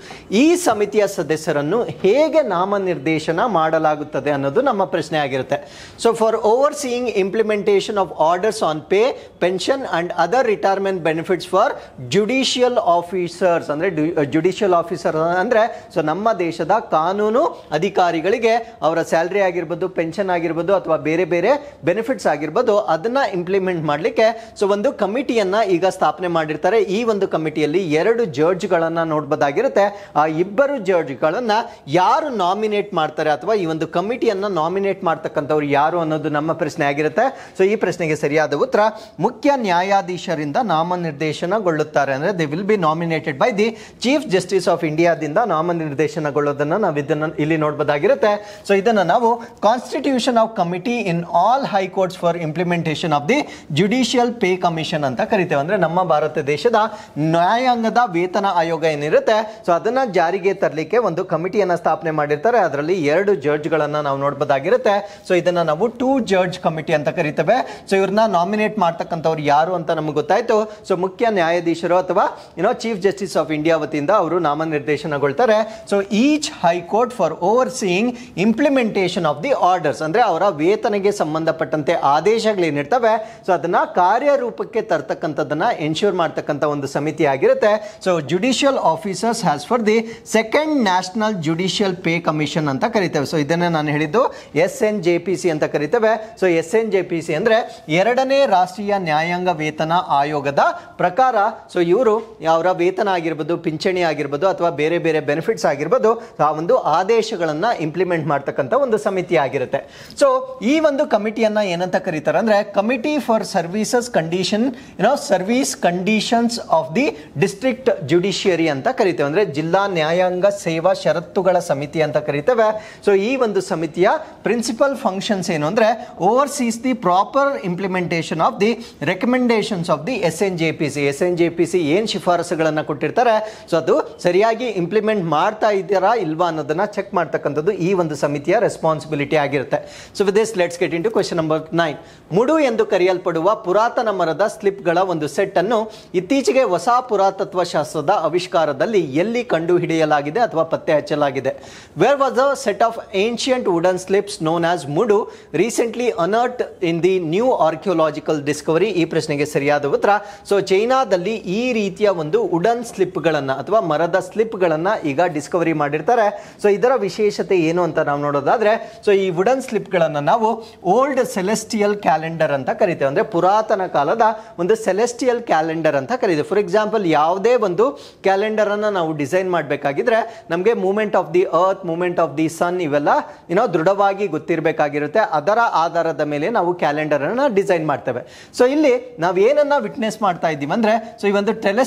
ಈ ಸಮಿತಿಯ ಸದಸ್ಯರನ್ನು ಹೇಗೆ ನಾಮನಿರ್ದೇಶನ ಮಾಡಲಾಗುತ್ತದೆ ಅನ್ನೋದು ನಮ್ಮ ಪ್ರಶ್ನೆ ಆಗಿರುತ್ತೆ. So for over seeing implementation of orders on pay, pension and other retirement benefits for judicial officers. ಅಂದ್ರೆ ಜುಡಿಷಿಯಲ್ ಆಫೀಸರ್ ಅಂದ್ರೆ ಸೊ ನಮ್ಮ ದೇಶದ ಕಾನೂನು ಅಧಿಕಾರಿಗಳಿಗೆ ಅವರ ಸ್ಯಾಲರಿ ಆಗಿರ್ಬೋದು, ಪೆನ್ಷನ್ ಆಗಿರ್ಬೋದು ಅಥವಾ ಬೇರೆ ಬೇರೆ ಬೆನಿಫಿಟ್ಸ್ ಆಗಿರ್ಬೋದು ಅದನ್ನ ಇಂಪ್ಲಿಮೆಂಟ್ ಮಾಡಲಿಕ್ಕೆ ಸೊ ಒಂದು ಕಮಿಟಿಯನ್ನ ಈಗ ಸ್ಥಾಪನೆ ಮಾಡಿರ್ತಾರೆ. ಈ ಒಂದು ಕಮಿಟಿಯಲ್ಲಿ 2 ಜಡ್ಜ್ಗಳನ್ನ ನೋಡಬಹುದಾಗಿರುತ್ತೆ. ಆ 2 ಜಡ್ಜ್ಗಳನ್ನ ಯಾರು ನಾಮಿನೇಟ್ ಮಾಡ್ತಾರೆ ಅಥವಾ ಈ ಒಂದು ಕಮಿಟಿಯನ್ನ ನಾಮಿನೇಟ್ ಮಾಡ್ತಕ್ಕಂಥವ್ರು ಯಾರು ಅನ್ನೋದು ನಮ್ಮ ಪ್ರಶ್ನೆ ಪ್ರಶ್ನೆ ಆಗಿರುತ್ತೆ. ಸೊ ಈ ಪ್ರಶ್ನೆಗೆ ಸರಿಯಾದ ಉತ್ತರ ಮುಖ್ಯ ನ್ಯಾಯಾಧೀಶರಿಂದ ನಾಮನಿರ್ದೇಶನಗೊಳ್ಳುತ್ತಾರೆ. ಅಂದ್ರೆ they will be nominated by the chief justice of ಇಂಡಿಯಾದಿಂದ ನಾಮನಿರ್ದೇಶನಗೊಳ್ಳೋದನ್ನ ನಾವು ಇದನ್ನ ಇಲ್ಲಿ ನೋಡಬಹುದಾಗಿರುತ್ತೆ. ಸೊ ಇದನ್ನ ನಾವು constitution of committee in all high courts for implementation of the judicial pay commission ಅಂತ ಕರಿತೇವೆ. ಅಂದ್ರೆ ನಮ್ಮ ಭಾರತ ದೇಶದ ನ್ಯಾಯಾಂಗದ ವೇತನ ಆಯೋಗ ಏನಿರುತ್ತೆ, ಸೊ ಅದನ್ನ ಜಾರಿಗೆ ತರಲಿಕ್ಕೆ ಒಂದು ಕಮಿಟಿಯನ್ನ ಸ್ಥಾಪನೆ ಮಾಡಿರ್ತಾರೆ. ಅದರಲ್ಲಿ 2 ಜಡ್ಜ್ಗಳನ್ನ ನಾವು ನೋಡಬಹುದಾಗಿರುತ್ತೆ. ಸೊ ಇದನ್ನ ನಾವು 2 ಜಡ್ಜ್ ಕಮಿಟಿ ಅಂತ ಕರಿತೇವೆ. ಸೊ ಇವ್ರನ್ನ ನಾಮಿನೇಟ್ ಮಾಡ್ತಕ್ಕಂಥವ್ರು ಯಾರು ಅಂತ ನಮ್ಗೆ ಗೊತ್ತಾಯ್ತು. ಸೊ ಮುಖ್ಯ ನ್ಯಾಯಾಧೀಶರು ಅಥವಾ ಚೀಫ್ ಜಸ್ಟಿಸ್ ಆಫ್ ಇಂಡಿಯಾ ವತಿಯಿಂದ ಅವರು ನಾಮನಿರ್ದೇಶನಗೊಳ್ತಾರೆ. So each high court for overseeing implementation of the orders, ಅಂದ್ರೆ ಅವರ ವೇತನೆಗೆ ಸಂಬಂಧಪಟ್ಟಂತೆ ಆದೇಶಗಳೇನಿರ್ತವೆ ಸೊ ಅದನ್ನ ಕಾರ್ಯರೂಪಕ್ಕೆ ತರ್ತಕ್ಕಂಥದ್ದನ್ನ ಎನ್ಶೂರ್ ಮಾಡ್ತಕ್ಕಂಥ ಒಂದು ಸಮಿತಿ ಆಗಿರುತ್ತೆ. So judicial officers has for the second national judicial pay commission ಅಂತ ಕರಿತೇವೆ. ಸೊ ಇದನ್ನೇ ನಾನು ಹೇಳಿದ್ದು SNJPC ಅಂತ ಕರಿತೇವೆ. ಸೊ SNJPC ಅಂದ್ರೆ 2ನೇ ರಾಷ್ಟ್ರೀಯ ನ್ಯಾಯಾಂಗ ವೇತನ ಆಯೋಗದ ಪ್ರಕಾರ ಸೊ ಇವರು ಅವರ ವೇತನ ಆಗಿರ್ಬೋದು, ಪಿಂಚಣಿ ಆಗಿರ್ಬೋದು ಅಥವಾ ಬೇರೆ ಬೇರೆ ಬೆನಿಫಿಟ್ಸ್ ಆಗಿರ್ಬೋದು ಆ ಒಂದು ಆದೇಶಗಳನ್ನ ಇಂಪ್ಲಿಮೆಂಟ್ ಮಾಡ್ತಕ್ಕಂಥ ಒಂದು ಸಮಿತಿ ಆಗಿರುತ್ತೆ. ಸೊ ಈ ಒಂದು ಕಮಿಟಿಯನ್ನ ಏನಂತ ಕರೀತಾರೆ ಅಂದ್ರೆ committee for services condition service conditions of the district judiciary ಅಂತ ಕರಿತೇವೆ. ಅಂದ್ರೆ ಜಿಲ್ಲಾ ನ್ಯಾಯಾಂಗ ಸೇವಾ ಷರತ್ತುಗಳ ಸಮಿತಿ ಅಂತ ಕರಿತೇವೆ. ಸೊ ಈ ಒಂದು ಸಮಿತಿಯ ಪ್ರಿನ್ಸಿಪಲ್ ಫಂಕ್ಷನ್ಸ್ ಏನು ಅಂದ್ರೆ overseas the proper implementation of the recommendations of the SNJPC ಏನ್ ಶಿಫಾರಸುಗಳನ್ನ ಕೊಟ್ಟಿರ್ತಾರೆ ಸೊ ಅದು ಸರಿಯಾಗಿ ಇಂಪ್ಲಿಮೆಂಟ್ ಮಾಡ್ತಾ ಇದ್ದೀರಾ ಇಲ್ವಾ ಅನ್ನೋದನ್ನ ಚೆಕ್ ಮಾಡ್ತಕ್ಕಂಥದ್ದು ಈ ಒಂದು ಸಮಿತಿಯ ರೆಸ್ಪಾನ್ಸಿಬಿಲಿಟಿ ಆಗಿರುತ್ತೆ. So with this let's get into question number 9. ಮುಡು ಎಂದು ಕರೆಯಲ್ಪಡುವ ಪುರಾತನ ಮರದ ಸ್ಲಿಪ್ಗಳ ಒಂದು ಸೆಟ್ ಅನ್ನು ಇತ್ತೀಚೆಗೆ ಹೊಸ ಪುರಾತತ್ವ ಶಾಸ್ತ್ರದ ಆವಿಷ್ಕಾರದಲ್ಲಿ ಎಲ್ಲಿ ಕಂಡು ಹಿಡಿಯಲಾಗಿದೆ ಅಥವಾ ಪತ್ತೆ ಹಚ್ಚಲಾಗಿದೆ? Where was a set of ancient wooden slips known as mudu recently unearthed in the new archaeological discovery? ಈ ಪ್ರಶ್ನೆಗೆ ಸರಿಯಾದ ಉತ್ತರ ಸೊ ಚೈನಾದಲ್ಲಿ ಈ ರೀತಿಯ ಒಂದು ವುಡನ್ ಸ್ಲಿಪ್ಗಳನ್ನ ಅಥವಾ ಮರದ ಸ್ಲಿಪ್ಗಳನ್ನ ಈಗ ಡಿಸ್ಕವರಿ ಮಾಡಿರ್ತಾರೆ. ಸೊ ಇದರ ವಿಶೇಷತೆ ಏನು ಅಂತ ನಾವು ನೋಡೋದಾದ್ರೆ ಸೊ ಈ ವುಡನ್ ಸ್ಲಿಪ್ಗಳನ್ನ ನಾವು ಓಲ್ಡ್ ಸೆಲೆಸ್ಟಿಯಲ್ ಕ್ಯಾಲೆಂಡರ್ ಅಂತ ಕರಿತೇವೆ. ಅಂದ್ರೆ ಪುರಾತನ ಕಾಲದ ಒಂದು ಸೆಲೆಸ್ಟಿಯಲ್ ಕ್ಯಾಲೆಂಡರ್ ಅಂತ ಕರೀತೇವೆ. ಫಾರ್ ಎಕ್ಸಾಂಪಲ್ ಯಾವುದೇ ಒಂದು ಕ್ಯಾಲೆಂಡರ್ ಅನ್ನ ನಾವು ಡಿಸೈನ್ ಮಾಡಬೇಕಾಗಿದ್ರೆ ನಮಗೆ movement of the earth, movement of the sun ಇವೆಲ್ಲ ದೃಢವಾಗಿ ಗೊತ್ತಿರಬೇಕಾಗಿರುತ್ತೆ. ಅದರ ಆಧಾರದ ಮೇಲೆ ನಾವು ಕ್ಯಾಲೆಂಡರ್ ಅನ್ನ ಡಿಸೈನ್ ಮಾಡ್ತೇವೆ. ಸೊ ಇಲ್ಲಿ ನಾವು ಏನನ್ನ ವಿಟ್ನೆಸ್ ಮಾಡ್ತಾ ಇದ್ದೀವಿ ಅಂದ್ರೆ ಸೊ ಈ ಒಂದು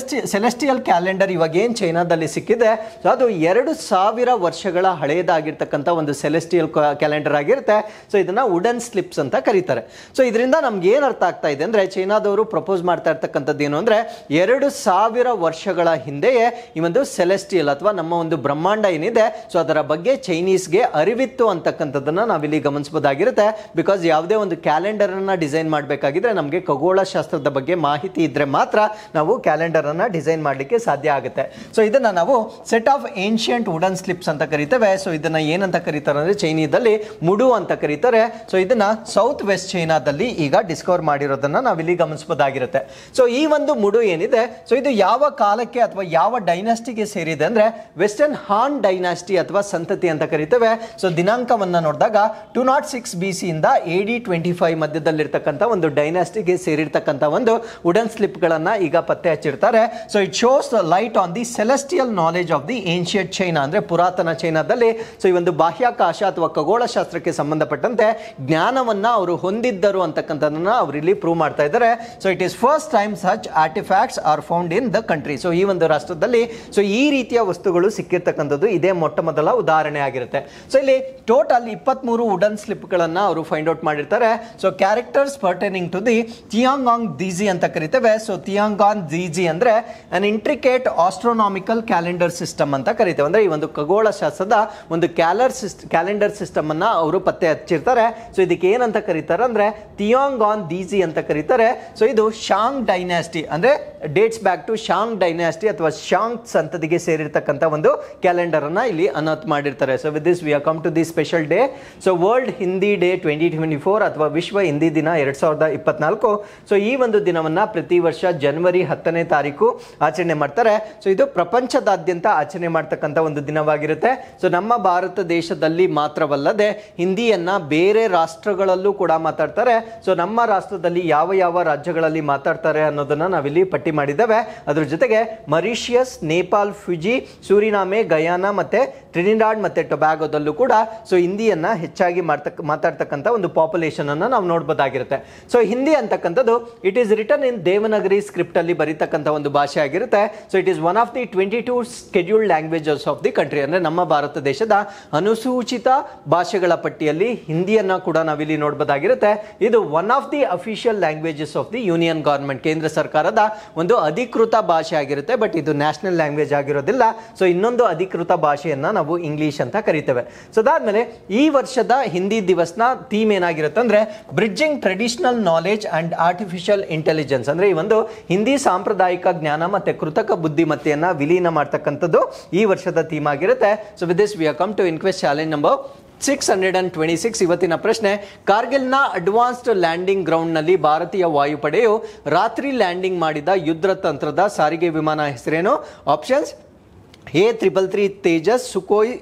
ಸೆಲೆಸ್ಟಿಯಲ್ ಕ್ಯಾಲೆಂಡರ್ ಇವಾಗ ಏನ್ ಚೈನಾದಲ್ಲಿ ಸಿಕ್ಕಿದೆ ಸೊ ಅದು 2000 ವರ್ಷಗಳ ಹಳೆಯದಾಗಿರ್ತಕ್ಕಂಥ ಒಂದು ಸೆಲೆಸ್ಟಿಯಲ್ ಕ್ಯಾಲೆಂಡರ್ ಆಗಿರುತ್ತೆ. ಸೊ ಇದನ್ನ ವುಡನ್ ಸ್ಲಿಪ್ಸ್ ಅಂತ ಕರೀತಾರೆ. ಸೊ ಇದರಿಂದ ನಮ್ಗೆ ಏನ್ ಅರ್ಥ ಆಗ್ತಾ ಇದೆ ಅಂದ್ರೆ ಚೈನಾದವರು ಪ್ರಪೋಸ್ ಮಾಡ್ತಾ ಇರ್ತಕ್ಕಂಥದ್ದು ಏನು ಅಂದ್ರೆ 2000 ವರ್ಷಗಳ ಹಿಂದೆಯೇ ಈ ಒಂದು ಸೆಲೆಸ್ಟಿಯಲ್ ಅಥವಾ ನಮ್ಮ ಒಂದು ಬ್ರಹ್ಮಾಂಡ ಏನಿದೆ ಸೊ ಅದರ ಬಗ್ಗೆ ಚೈನೀಸ್ಗೆ ಅರಿವಿತ್ತು ಅಂತಕ್ಕಂಥದ್ದನ್ನ ನಾವಿಲ್ಲಿ ಗಮನಿಸಬಹುದಾಗಿರುತ್ತೆ. ಬಿಕಾಸ್ ಯಾವುದೇ ಒಂದು ಕ್ಯಾಲೆಂಡರ್ ಅನ್ನ ಡಿಸೈನ್ ಮಾಡಬೇಕಾಗಿದ್ರೆ ನಮಗೆ ಖಗೋಳ ಶಾಸ್ತ್ರದ ಬಗ್ಗೆ ಮಾಹಿತಿ ಇದ್ರೆ ಮಾತ್ರ ನಾವು ಕ್ಯಾಲೆಂಡರ್ ಅನ್ನ ಡಿಸೈನ್ ಮಾಡಲಿಕ್ಕೆ ಸಾಧ್ಯ ಆಗುತ್ತೆ. ಸೊ ಇದನ್ನ ನಾವು set of ancient wooden slips ಅಂತ ಕರಿತೇವೆ. ಸೊ ಇದನ್ನ ಏನಂತ ಕರೀತಾರೆ ಅಂದ್ರೆ ಚೈನೀದಲ್ಲಿ ಮುಡು ಅಂತ ಕರೀತಾರೆ. ಸೊ ಇದನ್ನ ಸೌತ್ ವೆಸ್ಟ್ ಚೈನಾದಲ್ಲಿ ಈಗ ಡಿಸ್ಕವರ್ ಮಾಡಿರೋದನ್ನ ನಾವಿಲ್ಲಿ ಗಮನಿಸಬಹುದಾಗಿರುತ್ತೆ. ಸೊ ಈ ಒಂದು ಮುಡು ಏನಿದೆ ಸೊ ಇದು ಯಾವ ಕಾಲಕ್ಕೆ ಅಥವಾ ಯಾವ ಡೈನಾಸ್ಟಿಗೆ ಸೇರಿದೆ ಅಂದ್ರೆ ವೆಸ್ಟರ್ನ್ ಹಾನ್ ಡೈನಾಸ್ಟಿ ಅಥವಾ ಸಂತತಿ ಅಂತ ಕರಿತೇವೆ. ಸೊ ದಿನಾಂಕವನ್ನ ನೋಡಿದಾಗ 206 BC ಇಂದ AD 25 ಮಧ್ಯದಲ್ಲಿರ್ತಕ್ಕಂಥ ಒಂದು ಡೈನಾಸ್ಟಿಗೆ ಸೇರಿರ್ತಕ್ಕಂಥ ಒಂದು ವುಡನ್ ಸ್ಲಿಪ್ ಗಳನ್ನ ಈಗ ಪತ್ತೆ ಹಚ್ಚಿರ್ತಾರೆ. So it shows the light on the celestial knowledge of the ancient China. ಅಂದ್ರೆ ಪುರಾತನ ಚೈನಾದಲ್ಲಿ ಸೊ ಈ ಒಂದು ಬಾಹ್ಯಾಕಾಶ ಅಥವಾ ಖಗೋಳ ಶಾಸ್ತ್ರಕ್ಕೆ ಸಂಬಂಧಪಟ್ಟಂತೆ ಜ್ಞಾನವನ್ನ ಅವರು ಹೊಂದಿದ್ದರು ಅಂತಕ್ಕಂಥದ್ದನ್ನ ಅವರು ಇಲ್ಲಿ ಪ್ರೂವ್ ಮಾಡ್ತಾ ಇದ್ದಾರೆ. So it is first time such artefacts are found in the country. So ಈ ಒಂದು ರಾಷ್ಟ್ರದಲ್ಲಿ ಸೊ ಈ ರೀತಿಯ ವಸ್ತುಗಳು ಸಿಕ್ಕಿರ್ತಕ್ಕಂಥದ್ದು ಇದೇ ಮೊಟ್ಟ ಮೊದಲ ಉದಾಹರಣೆ ಆಗಿರುತ್ತೆ. ಸೊ ಇಲ್ಲಿ ಟೋಟಲ್ 23 ವುಡನ್ ಸ್ಲಿಪ್ ಗಳನ್ನ ಅವರು ಫೈಂಡ್ ಔಟ್ ಮಾಡಿರ್ತಾರೆ. So characters pertaining to the Tiangan Dizhi ಅಂತ ಕರಿತೇವೆ. ಸೊ ತಿಯಾಂಗಾಂಗ್ ದೀಜಿ ಅಂದ್ರೆ an intricate astronomical calendar system ಅಂತ ಕರಿತೇವೆ. ಅಂದ್ರೆ ಈ ಒಂದು ಖಗೋಳ ಶಾಸ್ತ್ರದ ಒಂದು ಕ್ಯಾಲೆಂಡರ್ ಸಿಸ್ಟಮ್ ಅನ್ನ ಅವರು ಪತ್ತೆ ಹಚ್ಚಿರ್ತಾರೆ. ಸೊ ಇದಕ್ಕೆ ಏನಂತ ಕರೀತಾರೆ ಅಂದ್ರೆ ತಿಯಾಂಗಾಂಗ್ ದೀಜಿ ಅಂತ ಕರೀತಾರೆ. ಸೊ ಇದು ಶಾಂಗ್ ಡೈನಾಸ್ಟಿ ಅಂದ್ರೆ dates back to Shang dynasty ಅಥವಾ ಶಾಂಗ್ ಸಂತತಿಗೆ ಸೇರಿರ್ತಕ್ಕಂಥ ಒಂದು ಕ್ಯಾಲೆಂಡರ್ ಅನ್ನ ಇಲ್ಲಿ ಅನೌನ್ಸ್ ಮಾಡಿರ್ತಾರೆ. So with this we have come to the special day. So world Hindi day 2024 ಅಥವಾ ವಿಶ್ವ ಹಿಂದಿ ದಿನ 2024. ಸೊ ಈ ಒಂದು ದಿನವನ್ನ ಪ್ರತಿ ವರ್ಷ ಜನವರಿ 10ನೇ ತಾರೀಕು ಆಚರಣೆ ಮಾಡ್ತಾರೆ. ಸೊ ಇದು ಪ್ರಪಂಚದಾದ್ಯಂತ ಆಚರಣೆ ಮಾಡ್ತಕ್ಕಂಥ ಒಂದು ದಿನವಾಗಿರುತ್ತೆ. ಸೊ ನಮ್ಮ ಭಾರತ ದೇಶದಲ್ಲಿ ಮಾತ್ರವಲ್ಲದೆ ಹಿಂದಿಯನ್ನ ಬೇರೆ ರಾಷ್ಟ್ರಗಳಲ್ಲೂ ಕೂಡ ಮಾತಾಡ್ತಾರೆ. ಸೊ ನಮ್ಮ ರಾಷ್ಟ್ರದಲ್ಲಿ ಯಾವ ಯಾವ ರಾಜ್ಯಗಳಲ್ಲಿ ಮಾತಾಡ್ತಾರೆ ಅನ್ನೋದನ್ನ ನಾವಿಲ್ಲಿ ಪಟ್ಟಿ ಮಾಡಿದ್ದೇವೆ. ಅದ್ರ ಜೊತೆಗೆ ಮರಿಷಿಯಸ್, ನೇಪಾಲ್, ಫಿಜಿ, ಸೂರಿನಾಮೆ, ಗಯಾನಾ ಮತ್ತೆ ಟ್ರಿನಿಡಾಡ್ ಮತ್ತೆ ಟೊಬ್ಯಾಗೊದಲ್ಲೂ ಕೂಡ ಸೊ ಹಿಂದಿಯನ್ನ ಹೆಚ್ಚಾಗಿ ಮಾತಾಡ್ತಕ್ಕಂಥ ಒಂದು ಪಾಪ್ಯುಲೇಷನ್ ಅನ್ನು ನಾವು ನೋಡ್ಬೋದಾಗಿರುತ್ತೆ. ಸೊ ಹಿಂದಿ ಅಂತಕ್ಕಂಥದ್ದು it is written in Devanagari script ಅಲ್ಲಿ ಬರೀತಕ್ಕಂಥ ಒಂದು ಭಾಷೆ ಆಗಿರುತ್ತೆ. So it is one of the 22 scheduled languages of the country. ಅಂದ್ರೆ ನಮ್ಮ ಭಾರತ ದೇಶದ ಅನುಸೂಚಿತ ಭಾಷೆಗಳ ಪಟ್ಟಿಯಲ್ಲಿ ಹಿಂದಿಯನ್ನ ಕೂಡ ನಾವಿಲ್ಲಿ ನೋಡ್ಬೋದಾಗಿರುತ್ತೆ. ಇದು one of the official languages of the union government, ಕೇಂದ್ರ ಸರ್ಕಾರದ ಒಂದು ಅಧಿಕೃತ ಭಾಷೆ ಆಗಿರುತ್ತೆ. ಬಟ್ ಇದು ನ್ಯಾಷನಲ್ ಲ್ಯಾಂಗ್ವೇಜ್ ಆಗಿರೋದಿಲ್ಲ. ಸೊ ಇನ್ನೊಂದು ಅಧಿಕೃತ ಭಾಷೆಯನ್ನ ನಾವು ಇಂಗ್ಲಿಷ್ ಅಂತ ಕರಿತೇವೆ. ಸೊ ಅದಾದ್ಮೇಲೆ ಈ ವರ್ಷದ ಹಿಂದಿ ದಿವಸ್ನ ಥೀಮ್ ಏನಾಗಿರುತ್ತೆ ಅಂದ್ರೆ bridging traditional knowledge and artificial intelligence. ಅಂದ್ರೆ ಈ ಒಂದು ಹಿಂದಿ ಸಾಂಪ್ರದಾಯಿಕ ಜ್ಞಾನ ಮತ್ತೆ ಕೃತಕ ಬುದ್ಧಿಮತ್ತೆಯನ್ನ ವಿಲೀನ ಮಾಡ್ತಕ್ಕಂಥದ್ದು ಈ ವರ್ಷದ ಥೀಮ್ ಆಗಿರುತ್ತೆ. So with this we are come to inquest challenge number 626. ಇವತ್ತಿನ ಪ್ರಶ್ನೆ, ಕಾರ್ಗಿಲ್ನ ಅಡ್ವಾನ್ಸ್ಡ್ ಲ್ಯಾಂಡಿಂಗ್ ಗ್ರೌಂಡ್ ನಲ್ಲಿ ಭಾರತೀಯ ವಾಯುಪಡೆಯು ರಾತ್ರಿ ಲ್ಯಾಂಡಿಂಗ್ ಮಾಡಿದ ಯುದ್ಧ ತಂತ್ರದ ಸಾರಿಗೆ ವಿಮಾನ ಹೆಸರೇನು? Options A333 Tejas, Sukhoi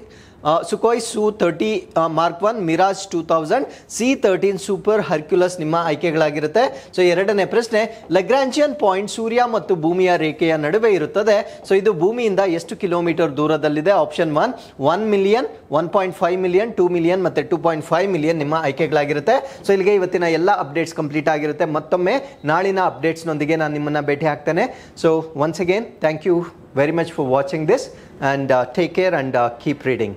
Su-30 Mark 1, Mirage 2000, C-13 super Hercules ನಿಮ್ಮ ಆಯ್ಕೆಗಳಾಗಿರುತ್ತೆ. ಸೊ ಎರಡನೇ ಪ್ರಶ್ನೆ, ಲಗ್ರಾಂಜಿಯನ್ ಪಾಯಿಂಟ್ ಸೂರ್ಯ ಮತ್ತು ಭೂಮಿಯ ರೇಖೆಯ ನಡುವೆ ಇರುತ್ತದೆ. ಸೊ ಇದು ಭೂಮಿಯಿಂದ ಎಷ್ಟು ಕಿಲೋಮೀಟರ್ ದೂರದಲ್ಲಿದೆ? ಆಪ್ಷನ್ 1 1 ಮಿಲಿಯನ್, 1.5 ಮಿಲಿಯನ್, 2 ಮಿಲಿಯನ್ ಮತ್ತೆ 2.5 ಮಿಲಿಯನ್ ನಿಮ್ಮ ಆಯ್ಕೆಗಳಾಗಿರುತ್ತೆ. ಸೊ ಇಲ್ಲಿಗೆ ಇವತ್ತಿನ ಎಲ್ಲ ಅಪ್ಡೇಟ್ಸ್ ಕಂಪ್ಲೀಟ್ ಆಗಿರುತ್ತೆ. ಮತ್ತೊಮ್ಮೆ ನಾಳಿನ ಅಪ್ಡೇಟ್ಸ್ನೊಂದಿಗೆ ನಾನು ನಿಮ್ಮನ್ನ ಭೇಟಿ ಆಗ್ತೇನೆ. So once again thank you very much for watching this, and take care and keep reading.